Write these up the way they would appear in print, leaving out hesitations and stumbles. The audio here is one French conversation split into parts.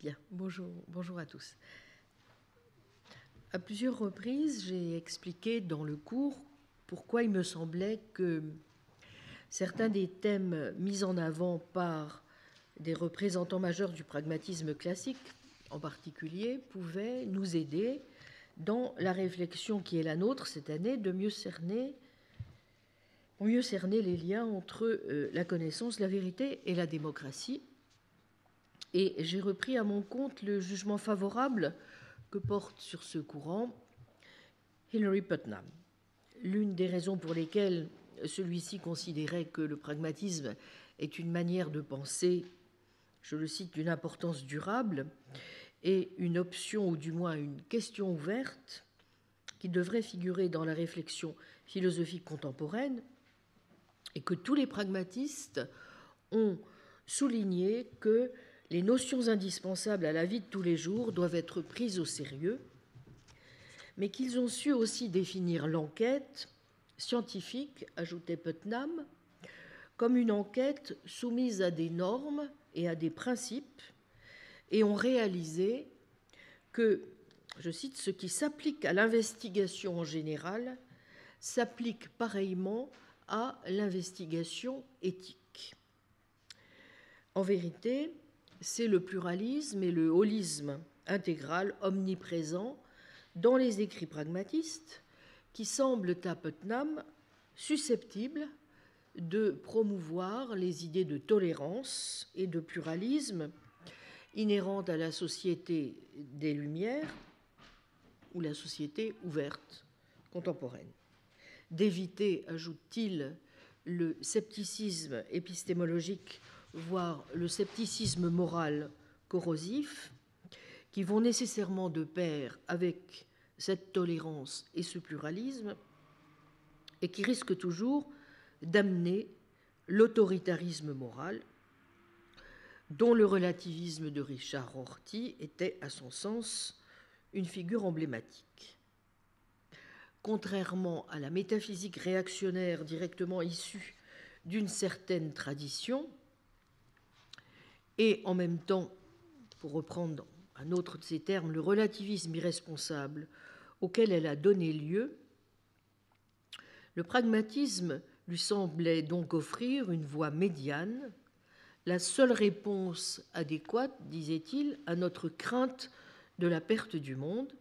Bien, bonjour à tous. À plusieurs reprises, j'ai expliqué dans le cours pourquoi il me semblait que certains des thèmes mis en avant par des représentants majeurs du pragmatisme classique, en particulier, pouvaient nous aider dans la réflexion qui est la nôtre cette année de mieux cerner les liens entre la connaissance, la vérité et la démocratie. Et j'ai repris à mon compte le jugement favorable que porte sur ce courant Hilary Putnam. L'une des raisons pour lesquelles celui-ci considérait que le pragmatisme est une manière de penser, je le cite, d'une importance durable et une option ou du moins une question ouverte qui devrait figurer dans la réflexion philosophique contemporaine, et que tous les pragmatistes ont souligné que les notions indispensables à la vie de tous les jours doivent être prises au sérieux, mais qu'ils ont su aussi définir l'enquête scientifique, ajoutait Putnam, comme une enquête soumise à des normes et à des principes, et ont réalisé que, je cite, ce qui s'applique à l'investigation en général s'applique pareillement à l'investigation éthique. En vérité, c'est le pluralisme et le holisme intégral omniprésent dans les écrits pragmatistes qui semblent à Putnam susceptibles de promouvoir les idées de tolérance et de pluralisme inhérentes à la société des Lumières ou la société ouverte contemporaine. D'éviter, ajoute-t-il, le scepticisme épistémologique, voire le scepticisme moral corrosif, qui vont nécessairement de pair avec cette tolérance et ce pluralisme, et qui risquent toujours d'amener l'autoritarisme moral, dont le relativisme de Richard Rorty était, à son sens, une figure emblématique. Contrairement à la métaphysique réactionnaire directement issue d'une certaine tradition, et en même temps, pour reprendre un autre de ces termes, le relativisme irresponsable auquel elle a donné lieu, le pragmatisme lui semblait donc offrir une voie médiane, la seule réponse adéquate, disait-il, à notre crainte de la perte du monde,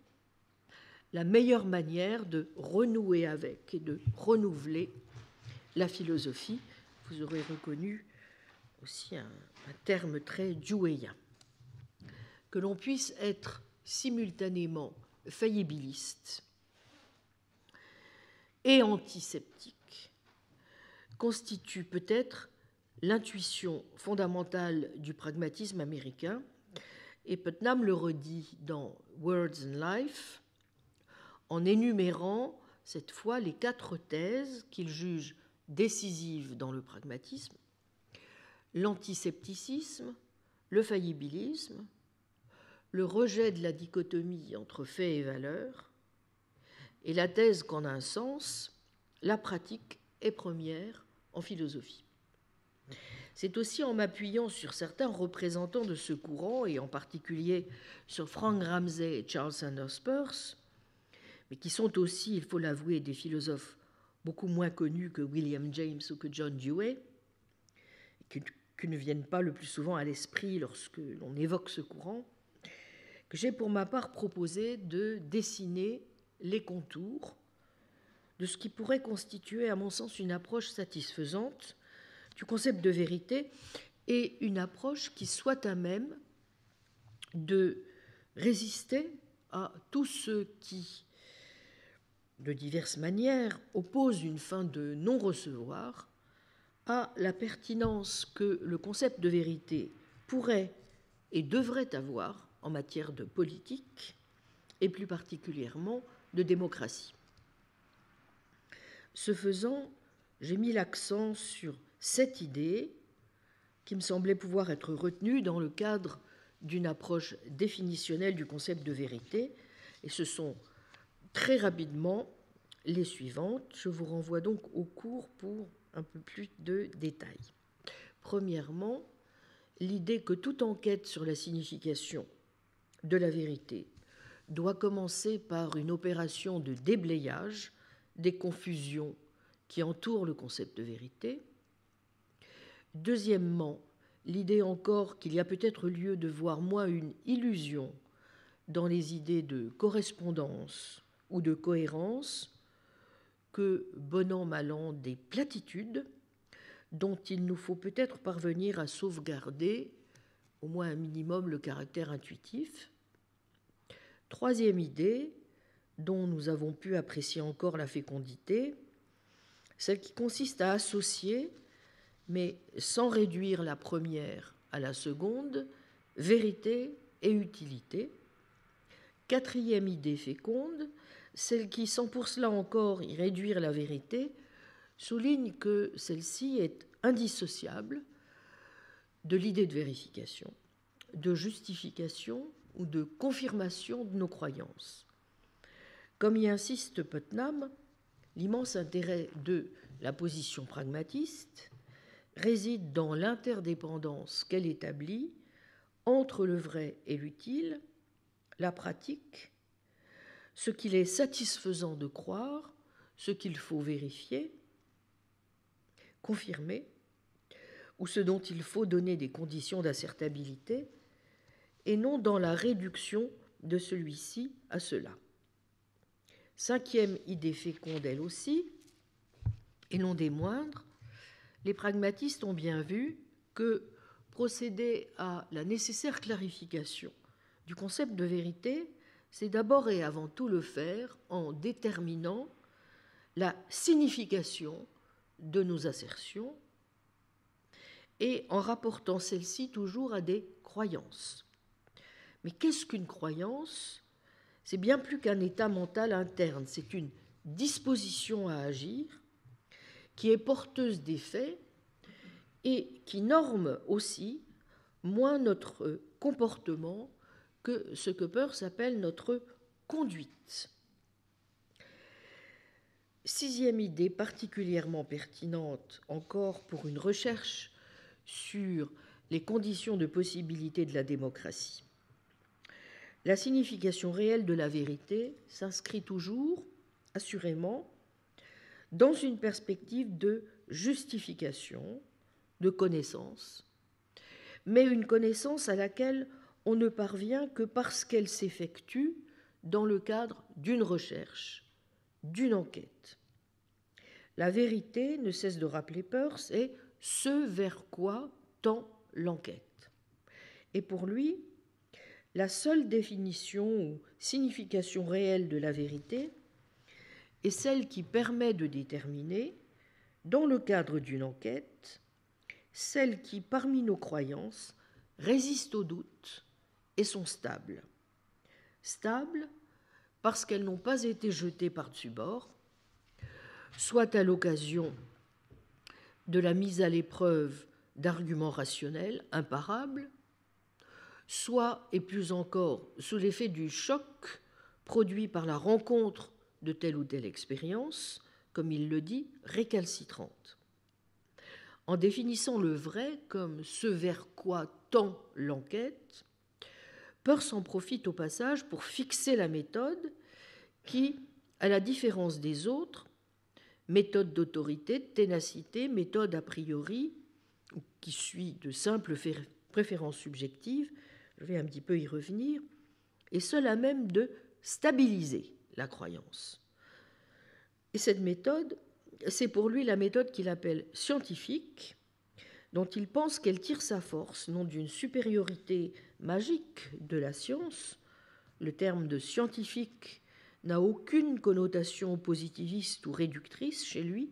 la meilleure manière de renouer avec et de renouveler la philosophie. Vous aurez reconnu aussi un terme très deweyien. Que l'on puisse être simultanément faillibiliste et antisceptique constitue peut-être l'intuition fondamentale du pragmatisme américain, et Putnam le redit dans Words and Life, en énumérant cette fois les 4 thèses qu'il juge décisives dans le pragmatisme: l'antiscepticisme, le faillibilisme, le rejet de la dichotomie entre fait et valeur, et la thèse qu'en un sens, la pratique est première en philosophie. C'est aussi en m'appuyant sur certains représentants de ce courant, et en particulier sur Frank Ramsey et Charles Sanders Peirce, mais qui sont aussi, il faut l'avouer, des philosophes beaucoup moins connus que William James ou que John Dewey, qui ne viennent pas le plus souvent à l'esprit lorsque l'on évoque ce courant, que j'ai pour ma part proposé de dessiner les contours de ce qui pourrait constituer, à mon sens, une approche satisfaisante du concept de vérité et une approche qui soit à même de résister à tous ceux qui, de diverses manières, opposent une fin de non-recevoir à la pertinence que le concept de vérité pourrait et devrait avoir en matière de politique et plus particulièrement de démocratie. Ce faisant, j'ai mis l'accent sur cette idée qui me semblait pouvoir être retenue dans le cadre d'une approche définitionnelle du concept de vérité, et ce sont très rapidement les suivantes. Je vous renvoie donc au cours pour un peu plus de détails. Premièrement, l'idée que toute enquête sur la signification de la vérité doit commencer par une opération de déblayage des confusions qui entourent le concept de vérité. Deuxièmement, l'idée encore qu'il y a peut-être lieu de voir moins une illusion dans les idées de correspondance ou de cohérence que, bon an, mal an, des platitudes dont il nous faut peut-être parvenir à sauvegarder au moins un minimum le caractère intuitif. Troisième idée, dont nous avons pu apprécier encore la fécondité, celle qui consiste à associer, mais sans réduire la première à la seconde, vérité et utilité. Quatrième idée féconde, celle qui, sans pour cela encore y réduire la vérité, souligne que celle-ci est indissociable de l'idée de vérification, de justification ou de confirmation de nos croyances. Comme y insiste Putnam, l'immense intérêt de la position pragmatiste réside dans l'interdépendance qu'elle établit entre le vrai et l'utile, la pratique, ce qu'il est satisfaisant de croire, ce qu'il faut vérifier, confirmer, ou ce dont il faut donner des conditions d'assertabilité, et non dans la réduction de celui-ci à cela. Cinquième idée féconde, elle aussi, et non des moindres, les pragmatistes ont bien vu que procéder à la nécessaire clarification du concept de vérité, c'est d'abord et avant tout le faire en déterminant la signification de nos assertions et en rapportant celle-ci toujours à des croyances. Mais qu'est-ce qu'une croyance ? C'est bien plus qu'un état mental interne, c'est une disposition à agir qui est porteuse d'effets et qui norme aussi moins notre comportement que ce que Peirce appelle notre conduite. Sixième idée particulièrement pertinente encore pour une recherche sur les conditions de possibilité de la démocratie. La signification réelle de la vérité s'inscrit toujours, assurément, dans une perspective de justification, de connaissance, mais une connaissance à laquelle on ne parvient que parce qu'elle s'effectue dans le cadre d'une recherche, d'une enquête. La vérité, ne cesse de rappeler Peirce, est ce vers quoi tend l'enquête. Et pour lui, la seule définition ou signification réelle de la vérité est celle qui permet de déterminer, dans le cadre d'une enquête, celle qui, parmi nos croyances, résiste au doute et sont stables. Stables parce qu'elles n'ont pas été jetées par-dessus bord, soit à l'occasion de la mise à l'épreuve d'arguments rationnels imparables, soit, et plus encore, sous l'effet du choc produit par la rencontre de telle ou telle expérience, comme il le dit, récalcitrante. En définissant le vrai comme ce vers quoi tend l'enquête, Peirce en profite au passage pour fixer la méthode qui, à la différence des autres, méthode d'autorité, de ténacité, méthode a priori, qui suit de simples préférences subjectives, je vais un petit peu y revenir, est seule à même de stabiliser la croyance. Et cette méthode, c'est pour lui la méthode qu'il appelle scientifique, dont il pense qu'elle tire sa force, non d'une supériorité magique de la science, le terme de scientifique n'a aucune connotation positiviste ou réductrice chez lui,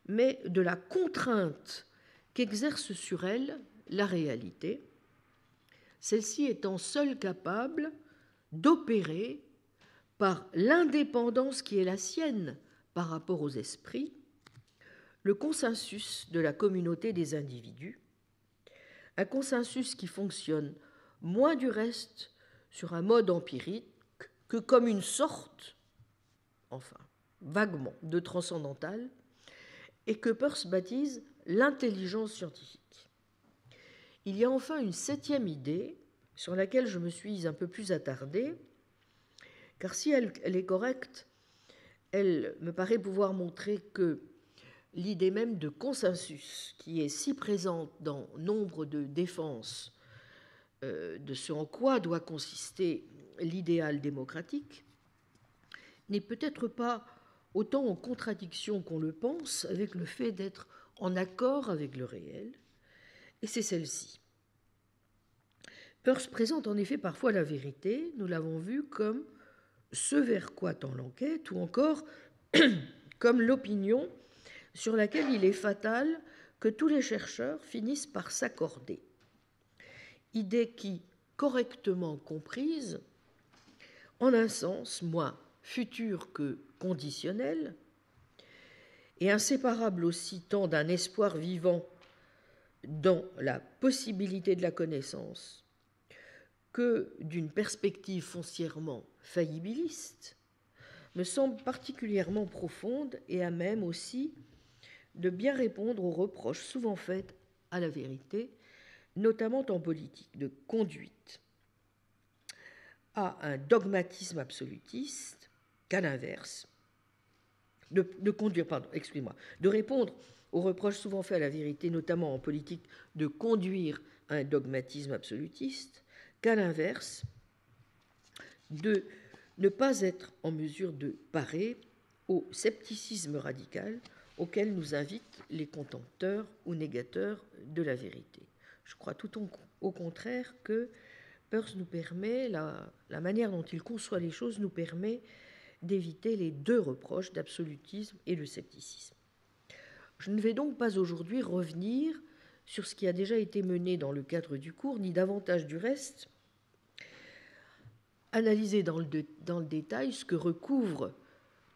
mais de la contrainte qu'exerce sur elle la réalité, celle-ci étant seule capable d'opérer par l'indépendance qui est la sienne par rapport aux esprits, le consensus de la communauté des individus, un consensus qui fonctionne moins du reste sur un mode empirique que comme une sorte, enfin vaguement, de transcendantal, et que Peirce baptise l'intelligence scientifique. Il y a enfin une septième idée sur laquelle je me suis un peu plus attardée, car si elle est correcte, elle me paraît pouvoir montrer que l'idée même de consensus, qui est si présente dans nombre de défenses de ce en quoi doit consister l'idéal démocratique, n'est peut-être pas autant en contradiction qu'on le pense avec le fait d'être en accord avec le réel, et c'est celle-ci. Peirce présente en effet parfois la vérité, nous l'avons vu, comme ce vers quoi tend l'enquête, ou encore comme l'opinion sur laquelle il est fatal que tous les chercheurs finissent par s'accorder. Idée qui, correctement comprise, en un sens moins futur que conditionnel, et inséparable aussi tant d'un espoir vivant dans la possibilité de la connaissance que d'une perspective foncièrement faillibiliste, me semble particulièrement profonde et à même aussi de bien répondre aux reproches souvent faits à la vérité, notamment en politique, de conduite à un dogmatisme absolutiste qu'à l'inverse, de répondre aux reproches souvent faits à la vérité, notamment en politique, de conduire à un dogmatisme absolutiste, qu'à l'inverse, de ne pas être en mesure de parer au scepticisme radical auquel nous invitent les contempteurs ou négateurs de la vérité. Je crois tout au contraire que Peirce nous permet, la manière dont il conçoit les choses nous permet d'éviter les deux reproches d'absolutisme et de scepticisme. Je ne vais donc pas aujourd'hui revenir sur ce qui a déjà été mené dans le cadre du cours, ni davantage du reste analyser dans le détail ce que recouvre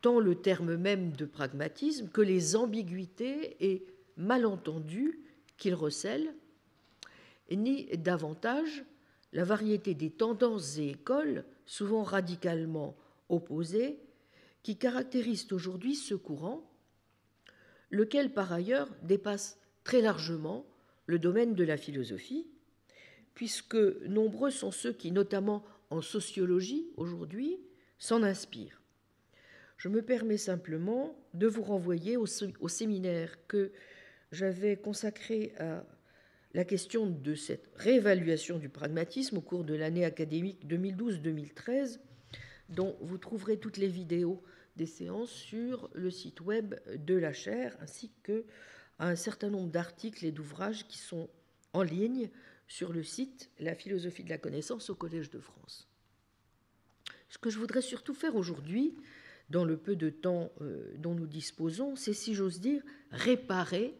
tant le terme même de pragmatisme que les ambiguïtés et malentendus qu'il recèle, ni davantage la variété des tendances et écoles, souvent radicalement opposées, qui caractérisent aujourd'hui ce courant, lequel par ailleurs dépasse très largement le domaine de la philosophie, puisque nombreux sont ceux qui, notamment en sociologie aujourd'hui, s'en inspirent. Je me permets simplement de vous renvoyer au séminaire que j'avais consacré à la question de cette réévaluation du pragmatisme au cours de l'année académique 2012-2013, dont vous trouverez toutes les vidéos des séances sur le site web de la chaire, ainsi qu'à un certain nombre d'articles et d'ouvrages qui sont en ligne sur le site La philosophie de la connaissance au Collège de France. Ce que je voudrais surtout faire aujourd'hui, dans le peu de temps dont nous disposons, c'est, si j'ose dire, réparer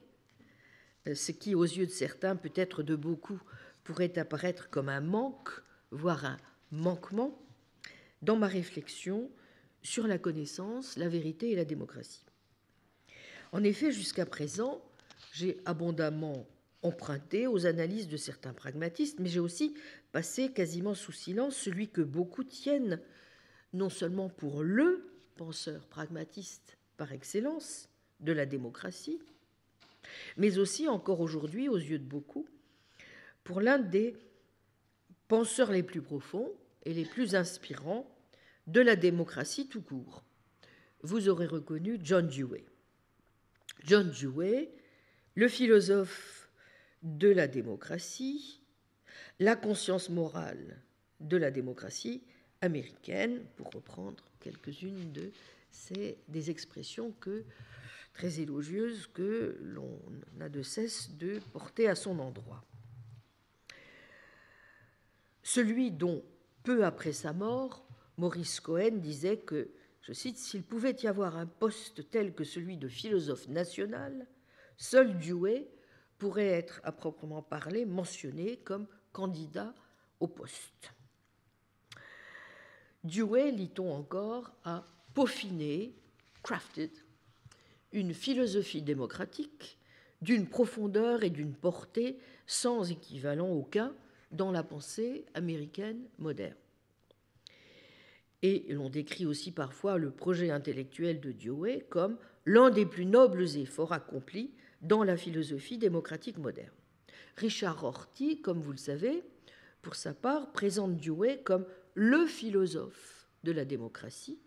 ce qui, aux yeux de certains, peut-être de beaucoup, pourrait apparaître comme un manque, voire un manquement, dans ma réflexion sur la connaissance, la vérité et la démocratie. En effet, jusqu'à présent, j'ai abondamment emprunté aux analyses de certains pragmatistes, mais j'ai aussi passé quasiment sous silence celui que beaucoup tiennent non seulement pour le penseur pragmatiste par excellence de la démocratie, mais aussi encore aujourd'hui, aux yeux de beaucoup, pour l'un des penseurs les plus profonds et les plus inspirants de la démocratie tout court. Vous aurez reconnu John Dewey. John Dewey, le philosophe de la démocratie, la conscience morale de la démocratie américaine, pour reprendre quelques-unes des expressions très élogieuses que l'on n'a de cesse de porter à son endroit. Celui dont, peu après sa mort, Maurice Cohen disait que, je cite, « s'il pouvait y avoir un poste tel que celui de philosophe national, seul Dewey pourrait être, à proprement parler, mentionné comme candidat au poste. » Dewey, lit-on encore, a peaufiné, crafted, une philosophie démocratique d'une profondeur et d'une portée sans équivalent aucun dans la pensée américaine moderne. Et l'on décrit aussi parfois le projet intellectuel de Dewey comme l'un des plus nobles efforts accomplis dans la philosophie démocratique moderne. Richard Rorty, comme vous le savez, pour sa part, présente Dewey comme le philosophe de la démocratie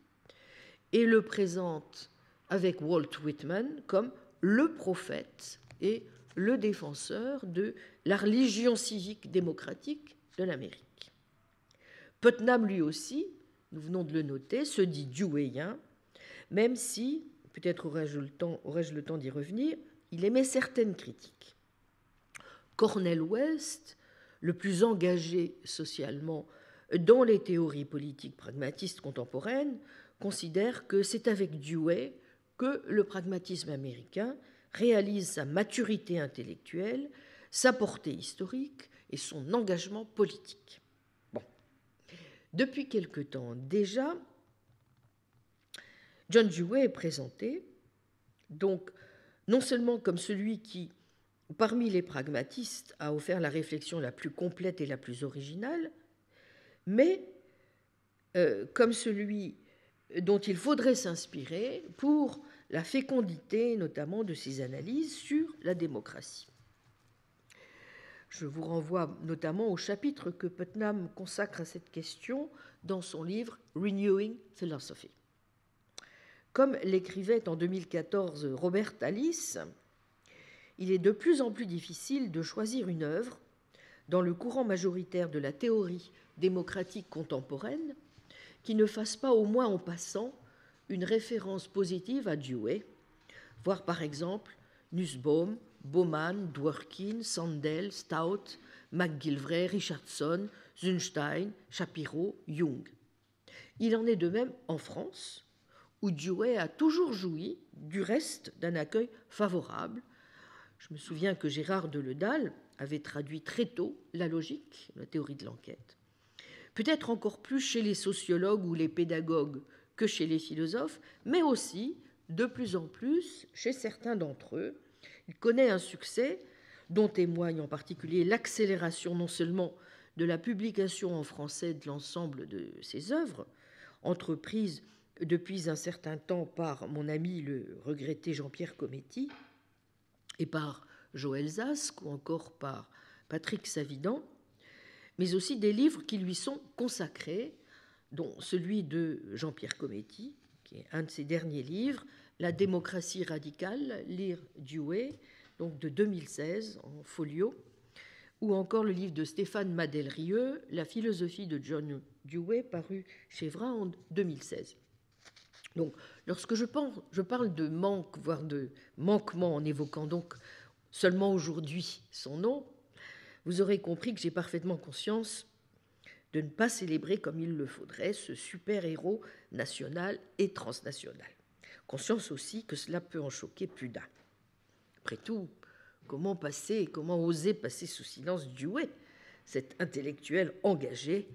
et le présente avec Walt Whitman comme le prophète et le défenseur de la religion civique démocratique de l'Amérique. Putnam, lui aussi, nous venons de le noter, se dit deweyien, même si, peut-être aurais-je le temps d'y revenir, il émet certaines critiques. Cornel West, le plus engagé socialement dans les théories politiques pragmatistes contemporaines, considère que c'est avec Dewey que le pragmatisme américain réalise sa maturité intellectuelle, sa portée historique et son engagement politique. Bon. Depuis quelque temps déjà, John Dewey est présenté, donc, non seulement comme celui qui, parmi les pragmatistes, a offert la réflexion la plus complète et la plus originale, mais comme celui dont il faudrait s'inspirer pour la fécondité notamment de ses analyses sur la démocratie. Je vous renvoie notamment au chapitre que Putnam consacre à cette question dans son livre « Renewing Philosophy ». Comme l'écrivait en 2014 Robert Tallis, il est de plus en plus difficile de choisir une œuvre dans le courant majoritaire de la théorie démocratique contemporaine qui ne fasse pas au moins en passant une référence positive à Dewey, voir par exemple Nussbaum, Bauman, Dworkin, Sandel, Stout, McGillivray, Richardson, Zunstein, Shapiro, Jung. Il en est de même en France, où Dewey a toujours joui du reste d'un accueil favorable. Je me souviens que Gérard Deledal avait traduit très tôt la logique, la théorie de l'enquête. Peut-être encore plus chez les sociologues ou les pédagogues que chez les philosophes, mais aussi, de plus en plus, chez certains d'entre eux. Il connaît un succès dont témoigne en particulier l'accélération non seulement de la publication en français de l'ensemble de ses œuvres, entreprise depuis un certain temps par mon ami le regretté Jean-Pierre Cometti et par Joël Zask ou encore par Patrick Savidan, mais aussi des livres qui lui sont consacrés, dont celui de Jean-Pierre Cometti, qui est un de ses derniers livres, La démocratie radicale, lire Dewey, donc de 2016 en folio, ou encore le livre de Stéphane Madelrieux, La philosophie de John Dewey, paru chez Vra en 2016. Donc, lorsque je parle de manque, voire de manquement, en évoquant donc seulement aujourd'hui son nom, vous aurez compris que j'ai parfaitement conscience de ne pas célébrer comme il le faudrait ce super-héros national et transnational. Conscience aussi que cela peut en choquer plus d'un. Après tout, comment oser passer sous silence Dewey, cet intellectuel engagé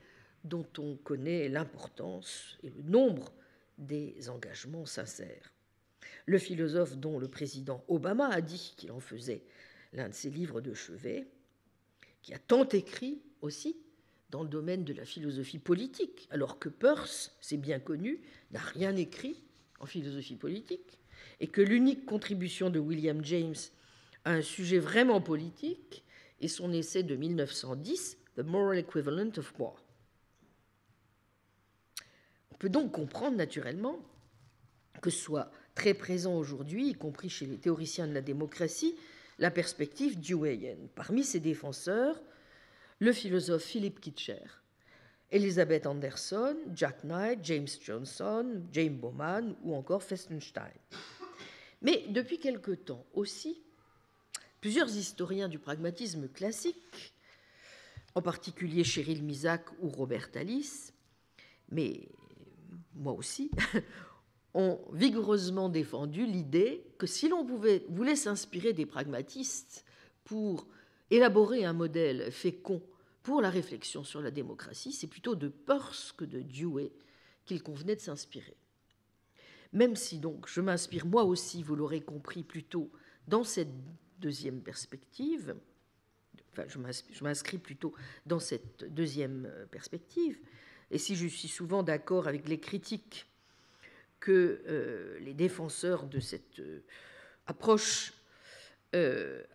dont on connaît l'importance et le nombre des engagements sincères. Le philosophe dont le président Obama a dit qu'il en faisait l'un de ses livres de chevet, qui a tant écrit aussi dans le domaine de la philosophie politique, alors que Peirce, c'est bien connu, n'a rien écrit en philosophie politique, et que l'unique contribution de William James à un sujet vraiment politique est son essai de 1910, The Moral Equivalent of War. On peut donc comprendre naturellement que soit très présent aujourd'hui, y compris chez les théoriciens de la démocratie, la perspective deweyenne. Parmi ses défenseurs, le philosophe Philip Kitcher, Elizabeth Anderson, Jack Knight, James Johnson, James Bauman ou encore Festenstein. Mais depuis quelque temps aussi, plusieurs historiens du pragmatisme classique, en particulier Cheryl Misak ou Robert Tallis, mais moi aussi, ont vigoureusement défendu l'idée que si l'on voulait s'inspirer des pragmatistes pour élaborer un modèle fécond pour la réflexion sur la démocratie, c'est plutôt de Peirce que de Dewey qu'il convenait de s'inspirer. Même si donc je m'inspire moi aussi, vous l'aurez compris, plutôt dans cette deuxième perspective, enfin je m'inscris plutôt dans cette deuxième perspective, et si je suis souvent d'accord avec les critiques que les défenseurs de cette approche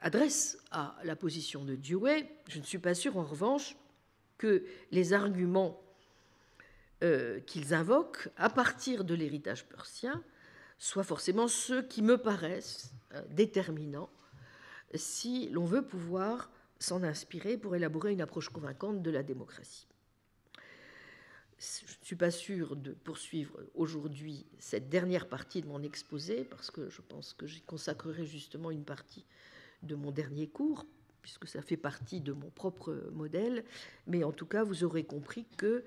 adresse à la position de Dewey. Je ne suis pas sûre, en revanche, que les arguments qu'ils invoquent à partir de l'héritage peurcien soient forcément ceux qui me paraissent déterminants si l'on veut pouvoir s'en inspirer pour élaborer une approche convaincante de la démocratie. Je ne suis pas sûre de poursuivre aujourd'hui cette dernière partie de mon exposé, parce que je pense que j'y consacrerai justement une partie de mon dernier cours, puisque ça fait partie de mon propre modèle, mais en tout cas, vous aurez compris que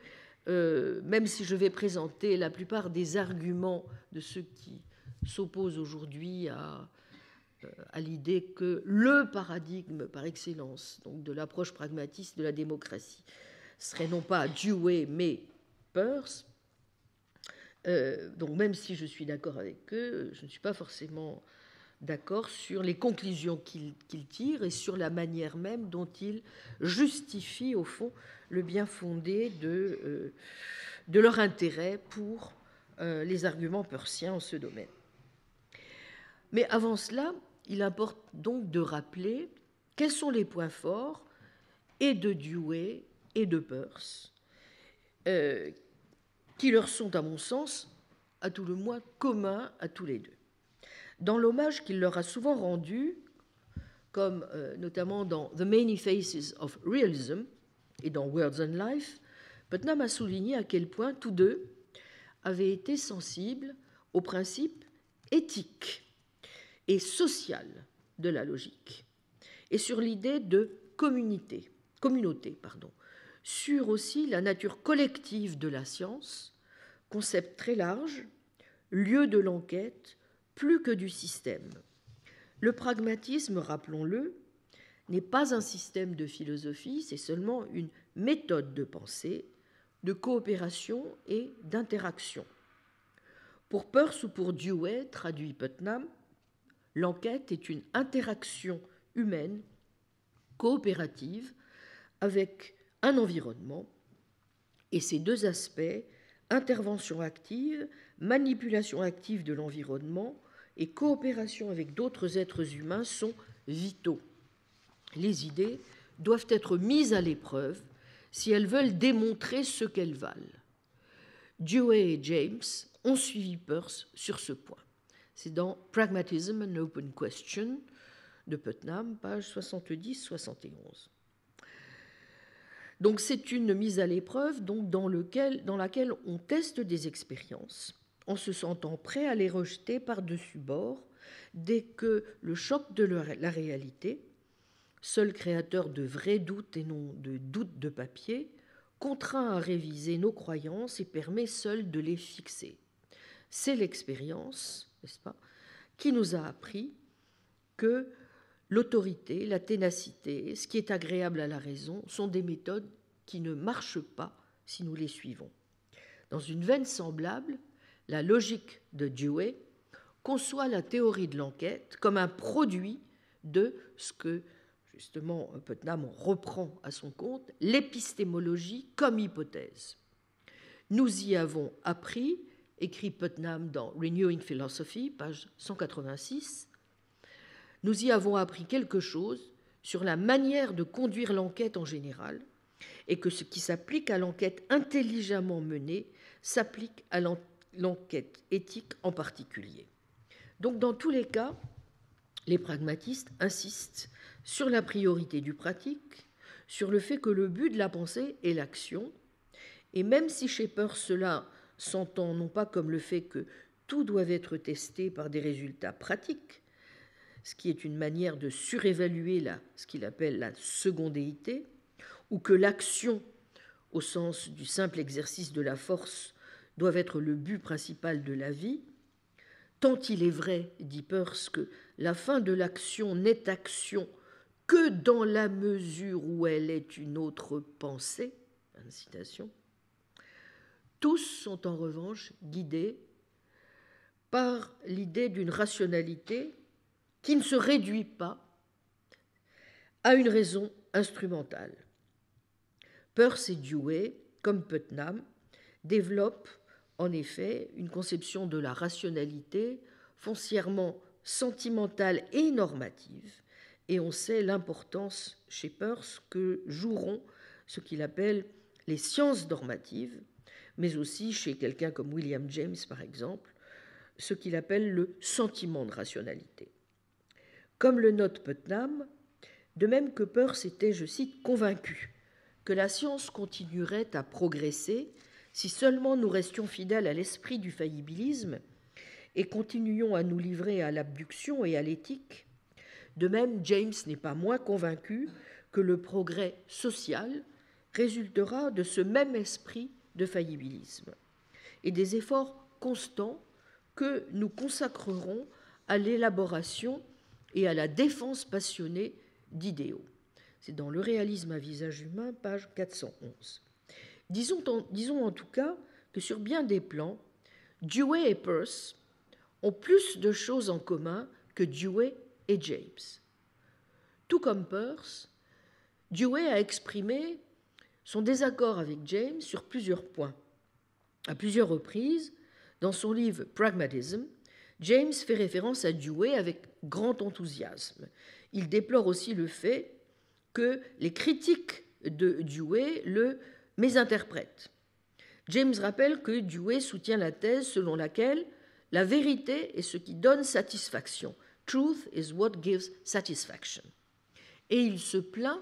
même si je vais présenter la plupart des arguments de ceux qui s'opposent aujourd'hui à l'idée que le paradigme par excellence, donc de l'approche pragmatiste de la démocratie, serait non pas Dewey, mais Peirce, donc même si je suis d'accord avec eux, je ne suis pas forcément d'accord sur les conclusions qu'ils tirent et sur la manière même dont ils justifient, au fond, le bien fondé de leur intérêt pour les arguments peirciens en ce domaine. Mais avant cela, il importe donc de rappeler quels sont les points forts et de Dewey et de Peirce, qui leur sont, à mon sens, à tout le moins communs à tous les deux. Dans l'hommage qu'il leur a souvent rendu, comme notamment dans The Many Faces of Realism et dans Words and Life, Putnam a souligné à quel point tous deux avaient été sensibles aux principes éthiques et social de la logique, et sur l'idée de communauté, sur aussi la nature collective de la science, concept très large, lieu de l'enquête, plus que du système. Le pragmatisme, rappelons-le, n'est pas un système de philosophie, c'est seulement une méthode de pensée, de coopération et d'interaction. Pour Peirce ou pour Dewey, traduit Putnam, l'enquête est une interaction humaine, coopérative, avec un environnement, et ces deux aspects, intervention active, manipulation active de l'environnement et coopération avec d'autres êtres humains, sont vitaux. Les idées doivent être mises à l'épreuve si elles veulent démontrer ce qu'elles valent. Dewey et James ont suivi Peirce sur ce point. C'est dans Pragmatism, an Open Question de Putnam, page 70-71. Donc c'est une mise à l'épreuve donc dans laquelle on teste des expériences en se sentant prêt à les rejeter par-dessus bord dès que le choc de la réalité, seul créateur de vrais doutes et non de doutes de papier, contraint à réviser nos croyances et permet seul de les fixer. C'est l'expérience, n'est-ce pas, qui nous a appris que l'autorité, la ténacité, ce qui est agréable à la raison, sont des méthodes qui ne marchent pas si nous les suivons. Dans une veine semblable, la logique de Dewey conçoit la théorie de l'enquête comme un produit de ce que, justement, Putnam reprend à son compte, l'épistémologie comme hypothèse. Nous y avons appris, écrit Putnam dans Renewing Philosophy, page 186, nous y avons appris quelque chose sur la manière de conduire l'enquête en général et que ce qui s'applique à l'enquête intelligemment menée s'applique à l'enquête éthique en particulier. Donc, dans tous les cas, les pragmatistes insistent sur la priorité du pratique, sur le fait que le but de la pensée est l'action, et même si chez Peirce cela s'entend non pas comme le fait que tout doit être testé par des résultats pratiques, ce qui est une manière de surévaluer ce qu'il appelle la secondéité, ou que l'action, au sens du simple exercice de la force, doit être le but principal de la vie, tant il est vrai, dit Peirce, que la fin de l'action n'est action que dans la mesure où elle est une autre pensée, fin de citation. Tous sont en revanche guidés par l'idée d'une rationalité qui ne se réduit pas à une raison instrumentale. Peirce et Dewey, comme Putnam, développent en effet une conception de la rationalité foncièrement sentimentale et normative, et on sait l'importance chez Peirce que joueront ce qu'il appelle les sciences normatives, mais aussi chez quelqu'un comme William James, par exemple, ce qu'il appelle le sentiment de rationalité. Comme le note Putnam, de même que Peirce était, je cite, convaincu que la science continuerait à progresser si seulement nous restions fidèles à l'esprit du faillibilisme et continuions à nous livrer à l'abduction et à l'éthique, de même, James n'est pas moins convaincu que le progrès social résultera de ce même esprit de faillibilisme et des efforts constants que nous consacrerons à l'élaboration et à la défense passionnée d'idéaux. C'est dans Le réalisme à visage humain, page 411. Disons en tout cas que sur bien des plans, Dewey et Peirce ont plus de choses en commun que Dewey et James. Tout comme Peirce, Dewey a exprimé son désaccord avec James sur plusieurs points. À plusieurs reprises, dans son livre Pragmatism, James fait référence à Dewey avec grand enthousiasme. Il déplore aussi le fait que les critiques de Dewey le mésinterprètent. James rappelle que Dewey soutient la thèse selon laquelle la vérité est ce qui donne satisfaction. Truth is what gives satisfaction. Et il se plaint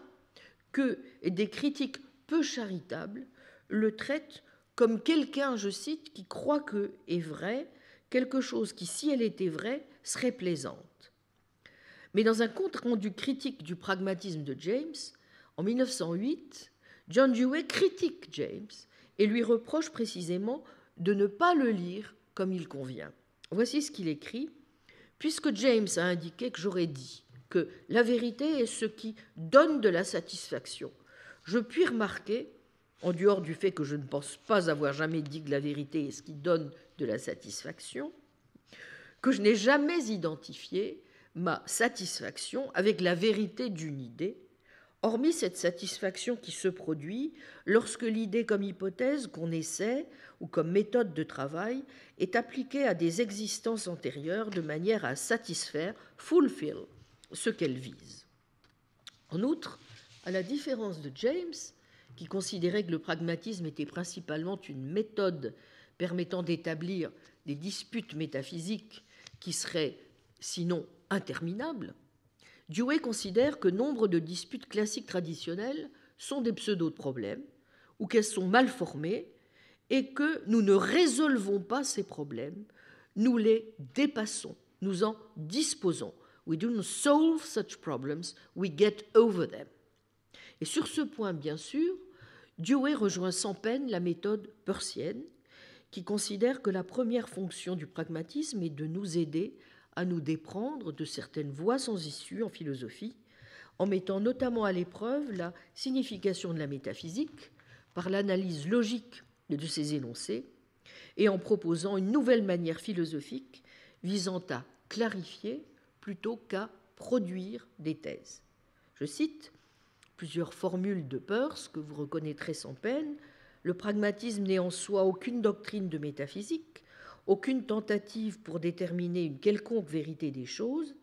que des critiques peu charitables le traitent comme quelqu'un, je cite, qui croit que est vrai, quelque chose qui, si elle était vraie, serait plaisante. Mais dans un compte-rendu critique du pragmatisme de James, en 1908, John Dewey critique James et lui reproche précisément de ne pas le lire comme il convient. Voici ce qu'il écrit. « Puisque James a indiqué que j'aurais dit que la vérité est ce qui donne de la satisfaction, je puis remarquer, en dehors du fait que je ne pense pas avoir jamais dit que la vérité est ce qui donne de la satisfaction, que je n'ai jamais identifié ma satisfaction avec la vérité d'une idée, hormis cette satisfaction qui se produit lorsque l'idée comme hypothèse qu'on essaie ou comme méthode de travail est appliquée à des existences antérieures de manière à satisfaire, fulfill, ce qu'elle vise. En outre, à la différence de James, qui considérait que le pragmatisme était principalement une méthode permettant d'établir des disputes métaphysiques qui seraient sinon interminables, Dewey considère que nombre de disputes classiques traditionnelles sont des pseudo-problèmes ou qu'elles sont mal formées et que nous ne résolvons pas ces problèmes, nous les dépassons, nous en disposons. We do not solve such problems, we get over them. Et sur ce point, bien sûr, Dewey rejoint sans peine la méthode peircienne, qui considère que la première fonction du pragmatisme est de nous aider à nous déprendre de certaines voies sans issue en philosophie, en mettant notamment à l'épreuve la signification de la métaphysique par l'analyse logique de ses énoncés et en proposant une nouvelle manière philosophique visant à clarifier plutôt qu'à produire des thèses. Je cite plusieurs formules de Peirce que vous reconnaîtrez sans peine. Le pragmatisme n'est en soi aucune doctrine de métaphysique, aucune tentative pour déterminer une quelconque vérité des choses,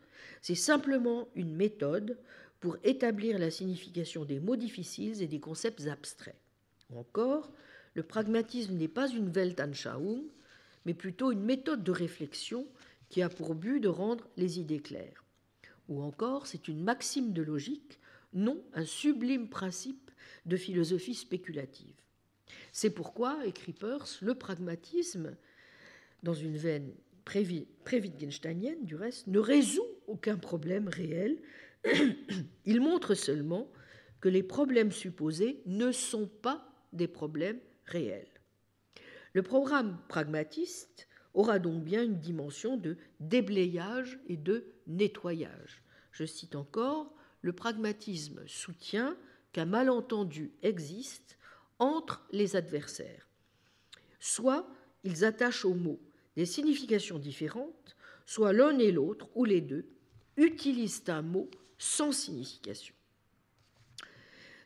c'est simplement une méthode pour établir la signification des mots difficiles et des concepts abstraits. Ou encore, le pragmatisme n'est pas une Weltanschauung, mais plutôt une méthode de réflexion qui a pour but de rendre les idées claires. Ou encore, c'est une maxime de logique, non un sublime principe de philosophie spéculative. C'est pourquoi, écrit Peirce, le pragmatisme, dans une veine pré-wittgensteinienne du reste, ne résout aucun problème réel. Il montre seulement que les problèmes supposés ne sont pas des problèmes réels. Le programme pragmatiste aura donc bien une dimension de déblayage et de nettoyage. Je cite encore, le pragmatisme soutient qu'un malentendu existe entre les adversaires. Soit ils attachent aux mots des significations différentes, soit l'un et l'autre, ou les deux, utilisent un mot sans signification.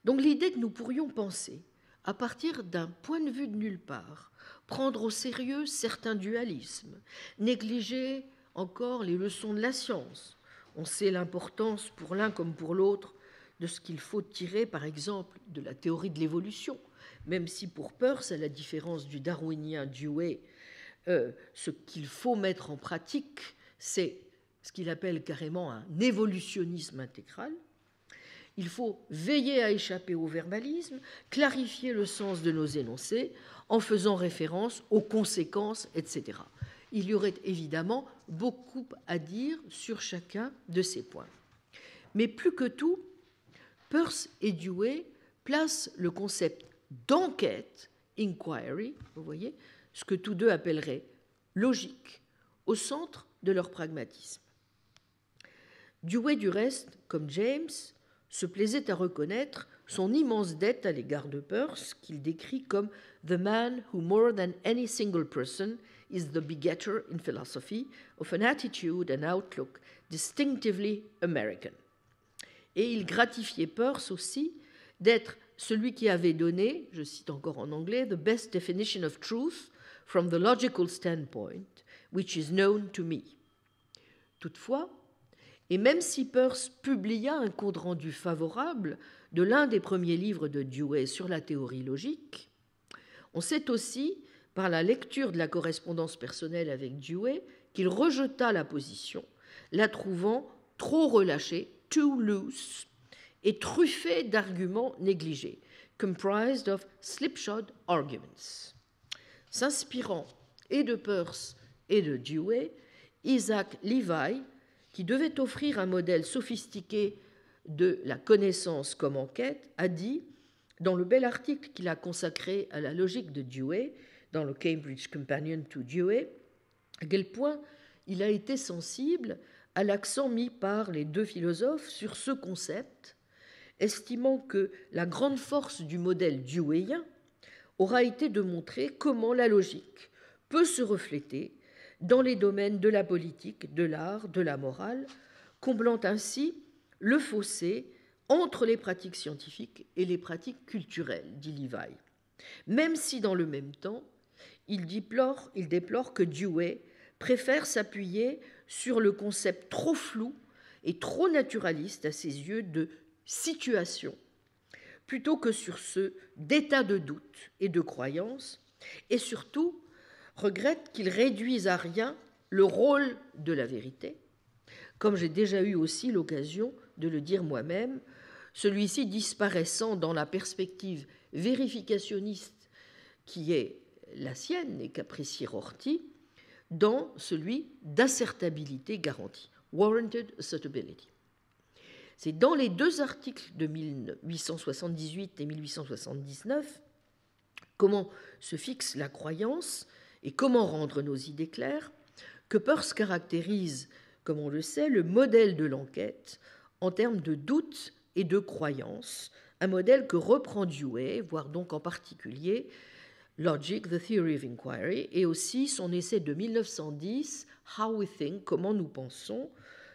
Donc l'idée que nous pourrions penser, à partir d'un point de vue de nulle part, prendre au sérieux certains dualismes, négliger encore les leçons de la science. On sait l'importance pour l'un comme pour l'autre de ce qu'il faut tirer, par exemple, de la théorie de l'évolution, même si pour Peirce, à la différence du darwinien Dewey, ce qu'il faut mettre en pratique, c'est ce qu'il appelle carrément un évolutionnisme intégral. Il faut veiller à échapper au verbalisme, clarifier le sens de nos énoncés en faisant référence aux conséquences, etc. Il y aurait évidemment beaucoup à dire sur chacun de ces points. Mais plus que tout, Peirce et Dewey placent le concept d'enquête, inquiry, vous voyez, ce que tous deux appelleraient logique, au centre de leur pragmatisme. Dewey, du reste, comme James, se plaisait à reconnaître son immense dette à l'égard de Peirce, qu'il décrit comme « the man who more than any single person is the begetter in philosophy of an attitude and outlook distinctively American ». Et il gratifiait Peirce aussi d'être celui qui avait donné, je cite encore en anglais, « the best definition of truth from the logical standpoint, which is known to me ». Toutefois, et même si Peirce publia un compte-rendu favorable de l'un des premiers livres de Dewey sur la théorie logique, on sait aussi, par la lecture de la correspondance personnelle avec Dewey, qu'il rejeta la position, la trouvant trop relâchée, too loose, et truffée d'arguments négligés, comprised of slipshod arguments. S'inspirant et de Peirce et de Dewey, Isaac Levi, qui devait offrir un modèle sophistiqué de la connaissance comme enquête, a dit, dans le bel article qu'il a consacré à la logique de Dewey, dans le Cambridge Companion to Dewey, à quel point il a été sensible à l'accent mis par les deux philosophes sur ce concept, estimant que la grande force du modèle deweyien aura été de montrer comment la logique peut se refléter dans les domaines de la politique, de l'art, de la morale, comblant ainsi le fossé entre les pratiques scientifiques et les pratiques culturelles, dit Levi. Même si, dans le même temps, il déplore que Dewey préfère s'appuyer sur le concept trop flou et trop naturaliste à ses yeux de situation, plutôt que sur ceux d'état de doute et de croyance, et surtout regrette qu'il réduise à rien le rôle de la vérité, comme j'ai déjà eu aussi l'occasion de le dire moi-même, celui-ci disparaissant dans la perspective vérificationniste qui est la sienne et qu'apprécie Rorty, dans celui d'assertabilité garantie, warranted assertability. C'est dans les deux articles de 1878 et 1879, Comment se fixe la croyance et comment rendre nos idées claires, que Peirce caractérise, comme on le sait, le modèle de l'enquête en termes de doute et de croyance, un modèle que reprend Dewey, voire donc en particulier Logic, the Theory of Inquiry, et aussi son essai de 1910, How We Think, comment nous pensons,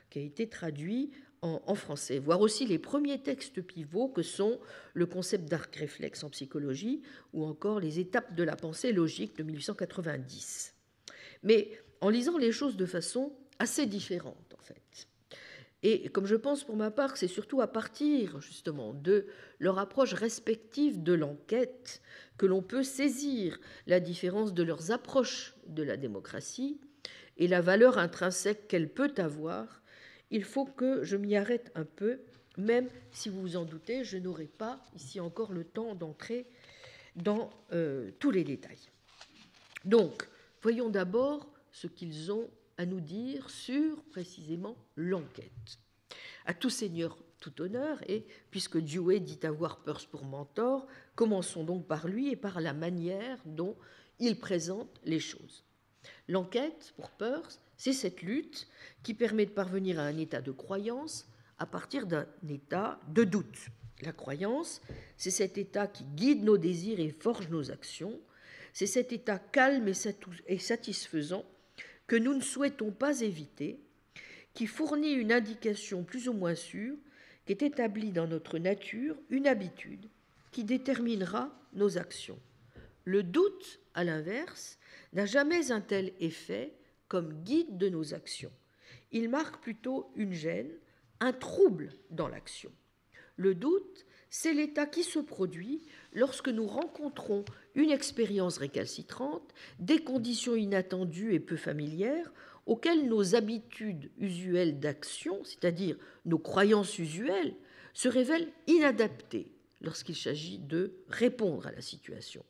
qui a été traduit en français, voire aussi les premiers textes pivots que sont le concept d'arc réflexe en psychologie ou encore les étapes de la pensée logique de 1890. Mais en lisant les choses de façon assez différente, en fait. Et comme je pense pour ma part que c'est surtout à partir justement de leur approche respective de l'enquête que l'on peut saisir la différence de leurs approches de la démocratie et la valeur intrinsèque qu'elle peut avoir, il faut que je m'y arrête un peu, même si vous vous en doutez, je n'aurai pas ici encore le temps d'entrer dans tous les détails. Donc, voyons d'abord ce qu'ils ont à nous dire sur, précisément, l'enquête. À tout seigneur, tout honneur, et puisque Dewey dit avoir Peirce pour mentor, commençons donc par lui et par la manière dont il présente les choses. L'enquête, pour Peirce, c'est cette lutte qui permet de parvenir à un état de croyance à partir d'un état de doute. La croyance, c'est cet état qui guide nos désirs et forge nos actions. C'est cet état calme et satisfaisant que nous ne souhaitons pas éviter, qui fournit une indication plus ou moins sûre qu'est établie dans notre nature une habitude qui déterminera nos actions. Le doute, à l'inverse, n'a jamais un tel effet comme guide de nos actions. Il marque plutôt une gêne, un trouble dans l'action. Le doute, c'est l'état qui se produit lorsque nous rencontrons une expérience récalcitrante, des conditions inattendues et peu familières, auxquelles nos habitudes usuelles d'action, c'est-à-dire nos croyances usuelles, se révèlent inadaptées lorsqu'il s'agit de répondre à la situation.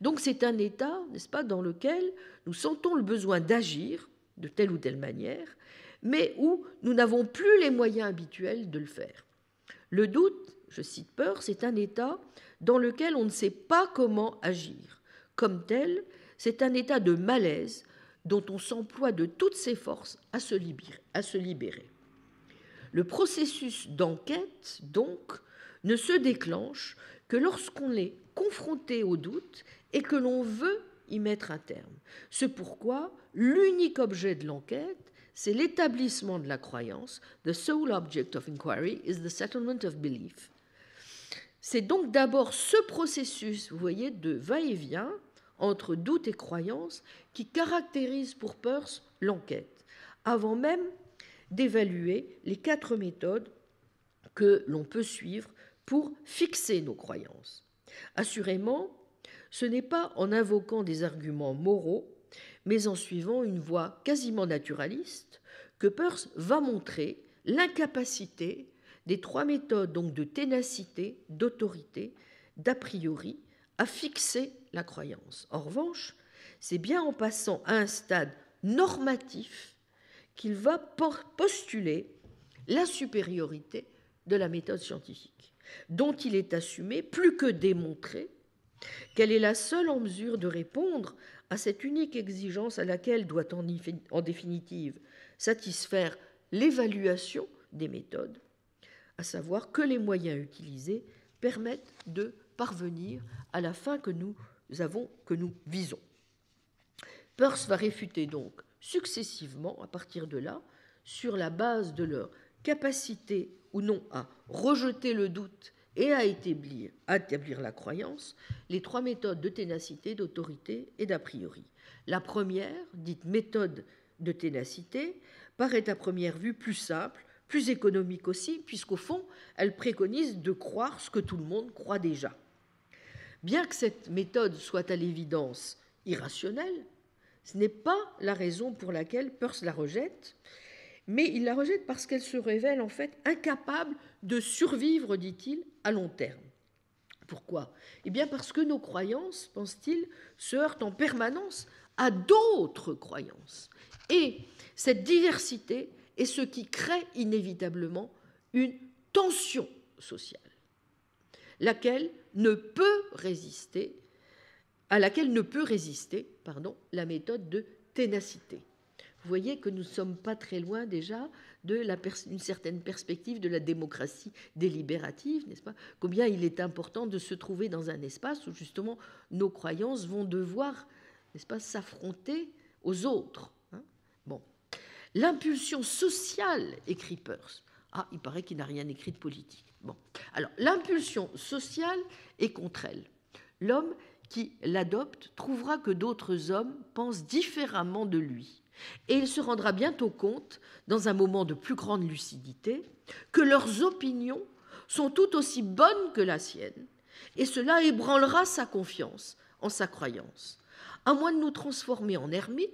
Donc c'est un état, n'est-ce pas, dans lequel nous sentons le besoin d'agir de telle ou telle manière, mais où nous n'avons plus les moyens habituels de le faire. Le doute, je cite Peirce, c'est un état dans lequel on ne sait pas comment agir. Comme tel, c'est un état de malaise dont on s'emploie de toutes ses forces à se libérer. Le processus d'enquête, donc, ne se déclenche que lorsqu'on est confronté au doute et que l'on veut y mettre un terme. C'est pourquoi l'unique objet de l'enquête, c'est l'établissement de la croyance. The sole object of inquiry is the settlement of belief. C'est donc d'abord ce processus, vous voyez, de va-et-vient entre doute et croyance qui caractérise pour Peirce l'enquête, avant même d'évaluer les 4 méthodes que l'on peut suivre pour fixer nos croyances. Assurément, ce n'est pas en invoquant des arguments moraux, mais en suivant une voie quasiment naturaliste que Peirce va montrer l'incapacité des 3 méthodes donc de ténacité, d'autorité, d'a priori, à fixer la croyance. En revanche, c'est bien en passant à un stade normatif qu'il va postuler la supériorité de la méthode scientifique, dont il est assumé, plus que démontré, qu'elle est la seule en mesure de répondre à cette unique exigence à laquelle doit en définitive satisfaire l'évaluation des méthodes, à savoir que les moyens utilisés permettent de parvenir à la fin que nous visons. Peirce va réfuter donc successivement, à partir de là, sur la base de leur capacité ou non à rejeter le doute et à établir la croyance, les 3 méthodes de ténacité, d'autorité et d'a priori. La première, dite méthode de ténacité, paraît à première vue plus simple, plus économique aussi, puisqu'au fond, elle préconise de croire ce que tout le monde croit déjà. Bien que cette méthode soit à l'évidence irrationnelle, ce n'est pas la raison pour laquelle Peirce la rejette, mais il la rejette parce qu'elle se révèle en fait incapable de survivre, dit-il, à long terme. Pourquoi ? Eh bien parce que nos croyances, pense-t-il, se heurtent en permanence à d'autres croyances. Et cette diversité est ce qui crée inévitablement une tension sociale, à laquelle ne peut résister la méthode de ténacité. Vous voyez que nous ne sommes pas très loin déjà d'une certaine perspective de la démocratie délibérative, n'est-ce pas ? Combien il est important de se trouver dans un espace où justement nos croyances vont devoir, n'est-ce pas, s'affronter aux autres. Bon. L'impulsion sociale, écrit Peirce. Ah, il paraît qu'il n'a rien écrit de politique. Bon. Alors, l'impulsion sociale est contre elle. L'homme qui l'adopte trouvera que d'autres hommes pensent différemment de lui. Et il se rendra bientôt compte, dans un moment de plus grande lucidité, que leurs opinions sont tout aussi bonnes que la sienne, et cela ébranlera sa confiance en sa croyance. À moins de nous transformer en ermites,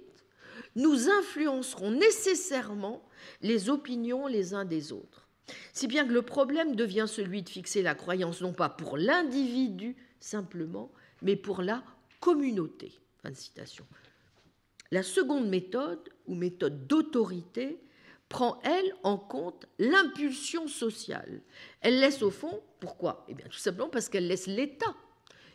nous influencerons nécessairement les opinions les uns des autres. Si bien que le problème devient celui de fixer la croyance non pas pour l'individu simplement, mais pour la communauté. Fin de citation. La seconde méthode, ou méthode d'autorité, prend, elle, en compte l'impulsion sociale. Elle laisse au fond, pourquoi ? Eh bien, tout simplement parce qu'elle laisse l'État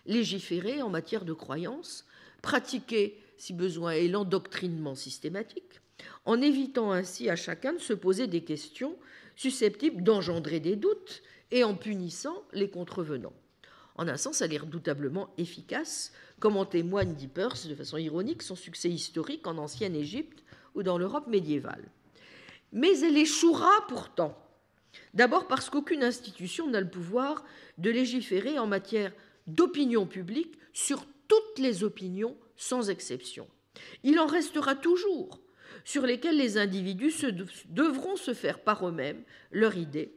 légiférer en matière de croyance, pratiquer, si besoin est, l'endoctrinement systématique, en évitant ainsi à chacun de se poser des questions susceptibles d'engendrer des doutes et en punissant les contrevenants. En un sens, elle est redoutablement efficace, comme en témoigne, dit Peirce de façon ironique, son succès historique en ancienne Égypte ou dans l'Europe médiévale. Mais elle échouera pourtant, d'abord parce qu'aucune institution n'a le pouvoir de légiférer en matière d'opinion publique sur toutes les opinions sans exception. Il en restera toujours sur lesquels les individus devront se faire par eux-mêmes leur idée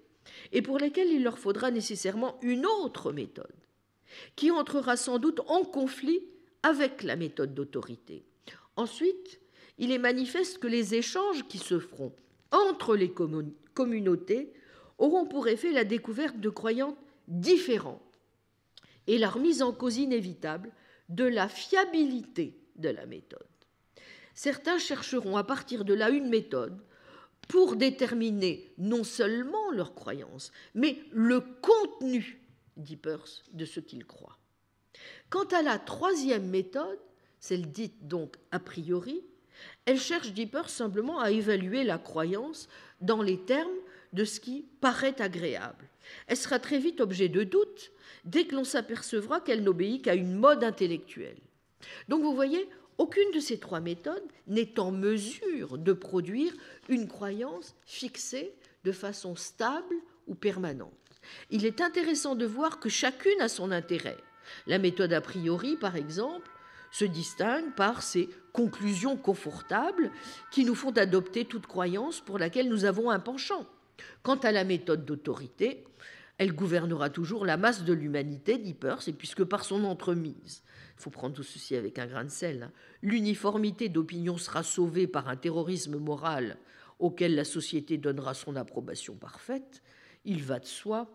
et pour lesquels il leur faudra nécessairement une autre méthode, qui entrera sans doute en conflit avec la méthode d'autorité. Ensuite, il est manifeste que les échanges qui se feront entre les communautés auront pour effet la découverte de croyances différentes et la remise en cause inévitable de la fiabilité de la méthode. Certains chercheront à partir de là une méthode pour déterminer non seulement leurs croyances, mais le contenu, dit Peirce, de ce qu'ils croient. Quant à la troisième méthode, celle dite donc a priori, elle cherche, dit Peirce, simplement à évaluer la croyance dans les termes de ce qui paraît agréable. Elle sera très vite objet de doute dès que l'on s'apercevra qu'elle n'obéit qu'à une mode intellectuelle. Donc vous voyez, aucune de ces trois méthodes n'est en mesure de produire une croyance fixée de façon stable ou permanente. Il est intéressant de voir que chacune a son intérêt. La méthode a priori, par exemple, se distingue par ses conclusions confortables qui nous font adopter toute croyance pour laquelle nous avons un penchant. Quant à la méthode d'autorité, elle gouvernera toujours la masse de l'humanité, dit Peirce, et puisque par son entremise, il faut prendre tout ceci avec un grain de sel, l'uniformité d'opinion sera sauvée par un terrorisme moral auquel la société donnera son approbation parfaite, il va de soi